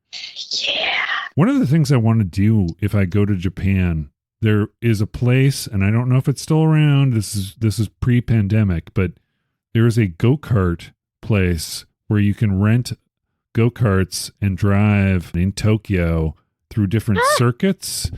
Yeah. One of the things I want to do if I go to Japan, there is a place, and I don't know if it's still around. This is pre-pandemic, but there is a go-kart place where you can rent go-karts and drive in Tokyo through different circuits.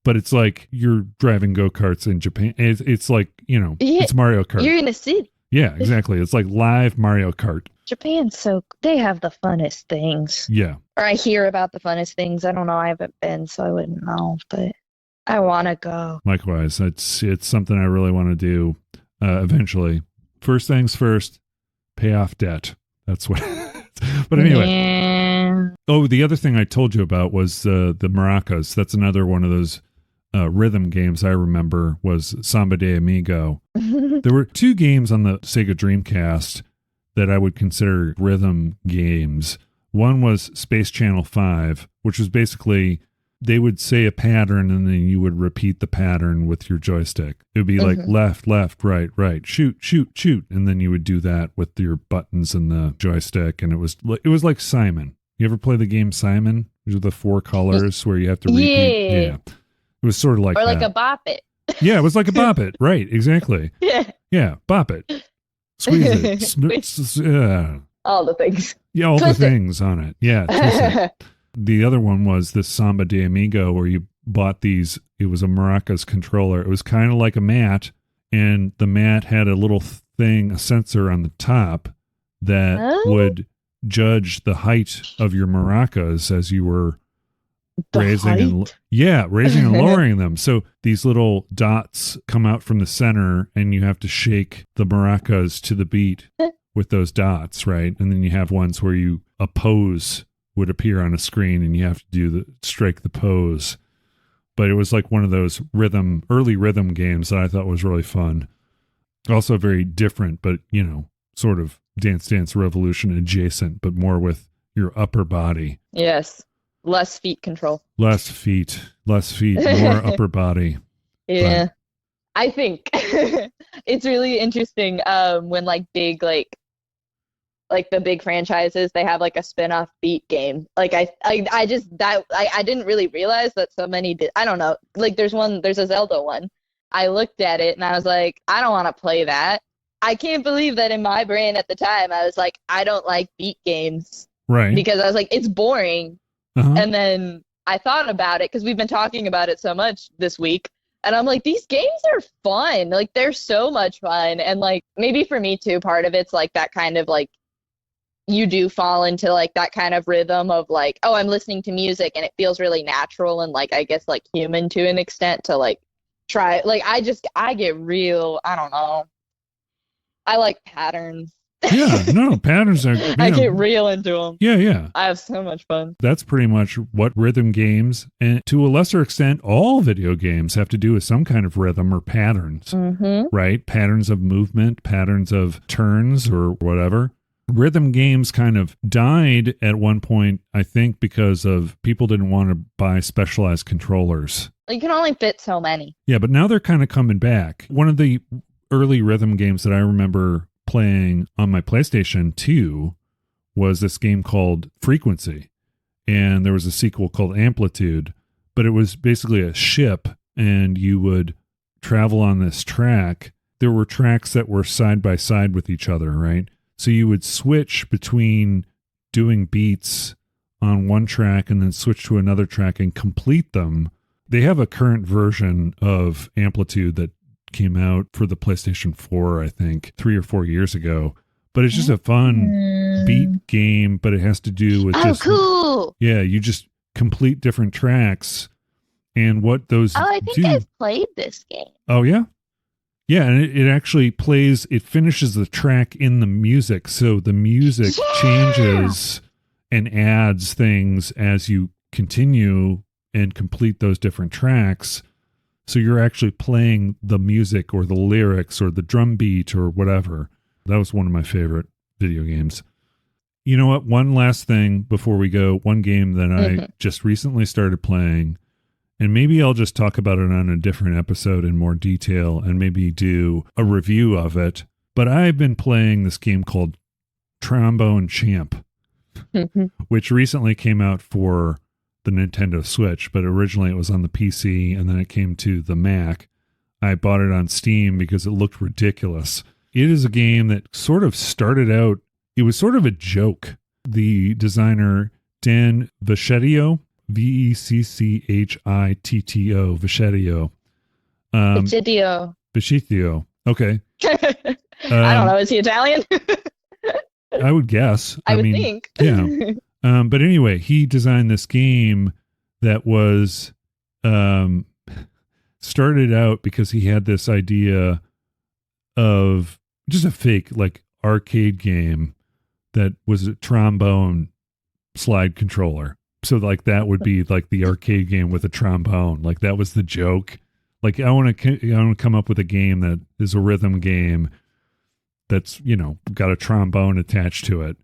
But it's like you're driving go-karts in Japan. It's like, it's Mario Kart. You're in a city. Yeah, exactly. It's like live Mario Kart. Japan's they have the funnest things. Yeah. Or I hear about the funnest things. I don't know. I haven't been, so I wouldn't know. But I want to go. Likewise. It's something I really want to do eventually. First things first, pay off debt. That's what. But anyway. Yeah. Oh, the other thing I told you about was the maracas. That's another one of those rhythm games I remember was Samba de Amigo. There were 2 games on the Sega Dreamcast that I would consider rhythm games. One was Space Channel 5, which was basically they would say a pattern and then you would repeat the pattern with your joystick. It would be like left, left, right, right, shoot, shoot, shoot. And then you would do that with your buttons and the joystick. And it was like Simon. You ever play the game Simon? These are the 4 colors where you have to repeat. Yeah. It was sort of like or like that. a Bop It. Yeah, it was like a Bop It. Right, exactly. Yeah. Yeah, Bop It. Squeeze it. All the things. Yeah, all Twist the it. things on it. Yeah, twist it. The other one was the Samba de Amigo where you bought these. It was a maracas controller. It was kind of like a mat, and the mat had a little thing, a sensor on the top that would judge the height of your maracas as you were raising and lowering them. So these little dots come out from the center, and you have to shake the maracas to the beat with those dots, right? And then you have ones where a pose would appear on a screen, and you have to strike the pose. But it was like one of those early rhythm games that I thought was really fun. Also very different, but sort of Dance Dance Revolution adjacent, but more with your upper body. Yes. Less feet control. Less feet, more upper body. Yeah. But I think it's really interesting when like big like the big franchises, they have like a spin-off beat game. Like I didn't really realize that so many did. I don't know. Like there's a Zelda one. I looked at it and I was like, I don't want to play that. I can't believe that in my brain at the time I was like, I don't like beat games. Right. Because I was like, it's boring. And then I thought about it because we've been talking about it so much this week. And I'm like, these games are fun. Like, they're so much fun. And, like, maybe for me, too, part of it's, like, that kind of, like, you do fall into, like, that kind of rhythm of, like, oh, I'm listening to music and it feels really natural and, like, I guess, like, human to an extent to, like, try. Like, I get real, I don't know. I like patterns. Yeah, no, patterns are... I get real into them. Yeah. I have so much fun. That's pretty much what rhythm games, and to a lesser extent, all video games have to do with some kind of rhythm or patterns, right? Patterns of movement, patterns of turns or whatever. Rhythm games kind of died at one point, I think, because of people didn't want to buy specialized controllers. You can only fit so many. Yeah, but now they're kind of coming back. One of the early rhythm games that I remember playing on my PlayStation 2 was this game called Frequency, and there was a sequel called Amplitude, but it was basically a ship and you would travel on this track. There were tracks that were side by side with each other, right? So you would switch between doing beats on one track and then switch to another track and complete them. They have a current version of Amplitude that came out for the PlayStation 4, I think, 3 or 4 years ago. But it's just a fun beat game, but it has to do with cool. Yeah, you just complete different tracks and what those I think I've played this game. Oh, yeah? Yeah, and it actually plays, it finishes the track in the music, so the music changes and adds things as you continue and complete those different tracks. So you're actually playing the music or the lyrics or the drum beat or whatever. That was one of my favorite video games. You know what? One last thing before we go. One game that I just recently started playing, and maybe I'll just talk about it on a different episode in more detail and maybe do a review of it. But I've been playing this game called Trombone Champ, which recently came out for the Nintendo Switch, but originally it was on the PC and then it came to the Mac. I bought it on Steam because it looked ridiculous. It is a game that sort of started out, it was sort of a joke. The designer, Dan Vecchitto, Vecchitto, Vecchitto. Vecchitto. Okay. I don't know. Is he Italian? I would guess. I would think. Yeah. But anyway, he designed this game that was started out because he had this idea of just a fake like arcade game that was a trombone slide controller. So like that would be like the arcade game with a trombone. Like that was the joke. Like I want to come up with a game that is a rhythm game that's, you know, got a trombone attached to it.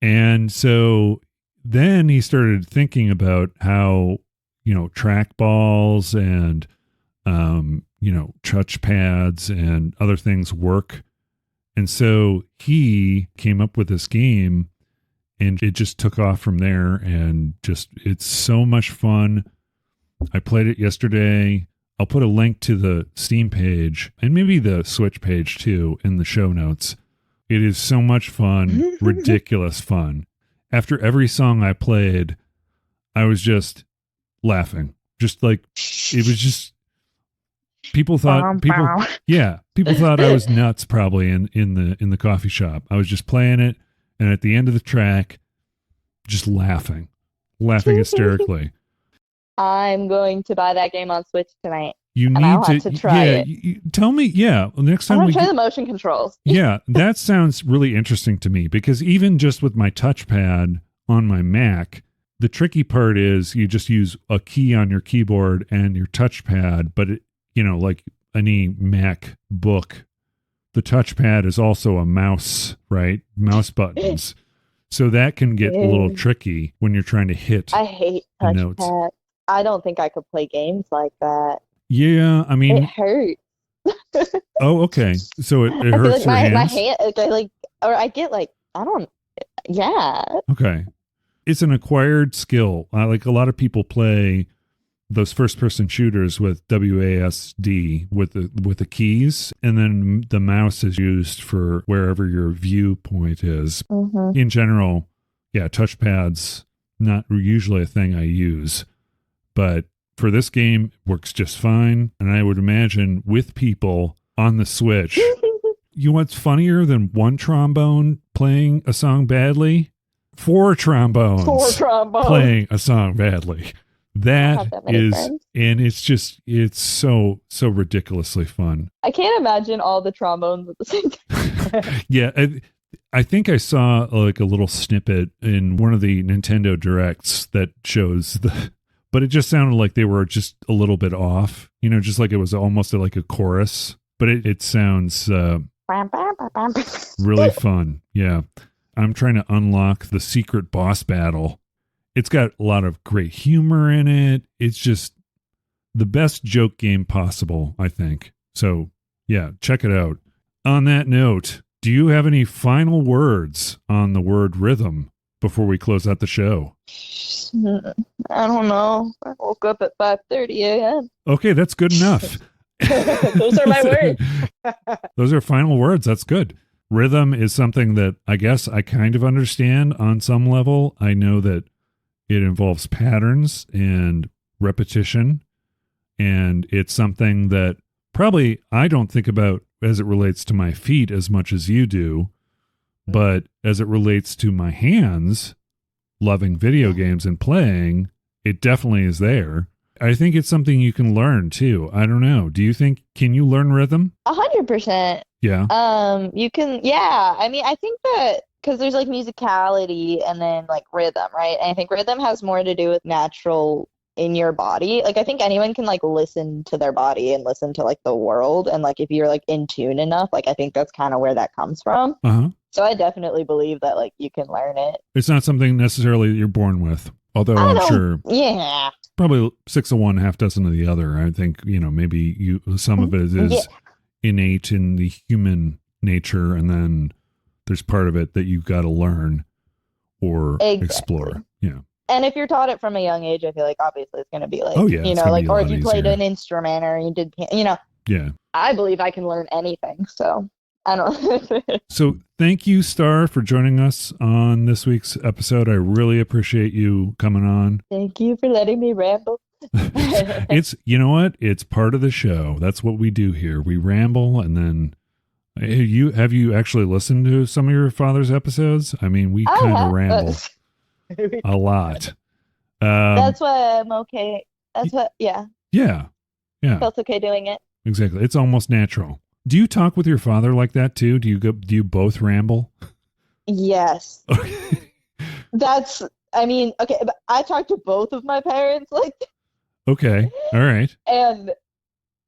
And so then he started thinking about how, you know, track balls and, you know, touch pads and other things work. And so he came up with this game and it just took off from there. And just, it's so much fun. I played it yesterday. I'll put a link to the Steam page and maybe the Switch page too in the show notes. It is so much fun, ridiculous fun. After every song I played, I was just laughing. Just like, it was just, people thought I was nuts probably in the coffee shop. I was just playing it. And at the end of the track, just laughing hysterically. I'm going to buy that game on Switch tonight. You need to try it. Tell me, next time I'm going to try the motion controls. Yeah, that sounds really interesting to me because even just with my touchpad on my Mac, the tricky part is you just use a key on your keyboard and your touchpad, but it, you know, like any Mac book, the touchpad is also a mouse, right? Mouse buttons. So that can get a little tricky when you're trying to hit. I hate touchpad. I don't think I could play games like that. Yeah, I mean, it hurts. Oh, okay. So it hurts like your my hands? hand, I get like, I don't, yeah. Okay. It's an acquired skill. Like a lot of people play those first-person shooters with WASD with the keys, and then the mouse is used for wherever your viewpoint is. Mm-hmm. In general, yeah, touchpads not usually a thing I use, but for this game works just fine. And I would imagine with people on the Switch, you know what's funnier than one trombone playing a song badly? Four trombones playing a song badly. That is, friends. And it's so ridiculously fun. I can't imagine all the trombones at the same time. Yeah, I think I saw like a little snippet in one of the Nintendo Directs that shows but it just sounded like they were just a little bit off, you know, just like it was almost like a chorus, but it sounds really fun. Yeah. I'm trying to unlock the secret boss battle. It's got a lot of great humor in it. It's just the best joke game possible, I think. So, yeah, check it out. On that note, do you have any final words on the word rhythm before we close out the show? I don't know. I woke up at 5:30 a.m. Okay, that's good enough. Those are my words. Those are final words. That's good. Rhythm is something that I guess I kind of understand on some level. I know that it involves patterns and repetition, and it's something that probably I don't think about as it relates to my feet as much as you do, but as it relates to my hands, loving video games and playing, it definitely is there. I think it's something you can learn too. I don't know. Do you think, can you learn rhythm? 100%. Yeah. You can, yeah. I mean, I think that because there's like musicality and then like rhythm, right? And I think rhythm has more to do with natural in your body. Like I think anyone can like listen to their body and listen to like the world. And like if you're like in tune enough, like I think that's kind of where that comes from. Uh-huh. So I definitely believe that like you can learn it. It's not something necessarily that you're born with. Although I'm sure, yeah, probably 6 of one, half dozen of the other. I think, you know, maybe some of it is innate in the human nature, and then there's part of it that you've got to learn or explore. Yeah. And if you're taught it from a young age, I feel like obviously it's going to be like, or if you played an instrument or you did, Yeah. I believe I can learn anything. So I don't. So thank you, Star, for joining us on this week's episode. I really appreciate you coming on. Thank you for letting me ramble. It's, you know what? It's part of the show. That's what we do here. We ramble, and then have you actually listened to some of your father's episodes? I mean, we kind of ramble a lot. That's why I'm okay. Yeah. Felt okay doing it. Exactly. It's almost natural. Do you talk with your father like that too? Do you both ramble? Yes. Okay. Okay, but I talk to both of my parents like that. Okay. All right. And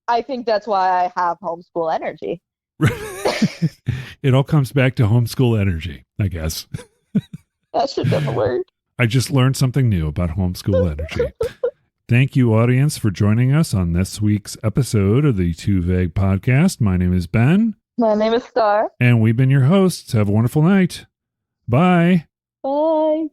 I think that's why I have homeschool energy. It all comes back to homeschool energy, I guess. That should be the word. I just learned something new about homeschool energy. Thank you, audience, for joining us on this week's episode of the Too Vague Podcast. My name is Ben. My name is Star. And we've been your hosts. Have a wonderful night. Bye. Bye.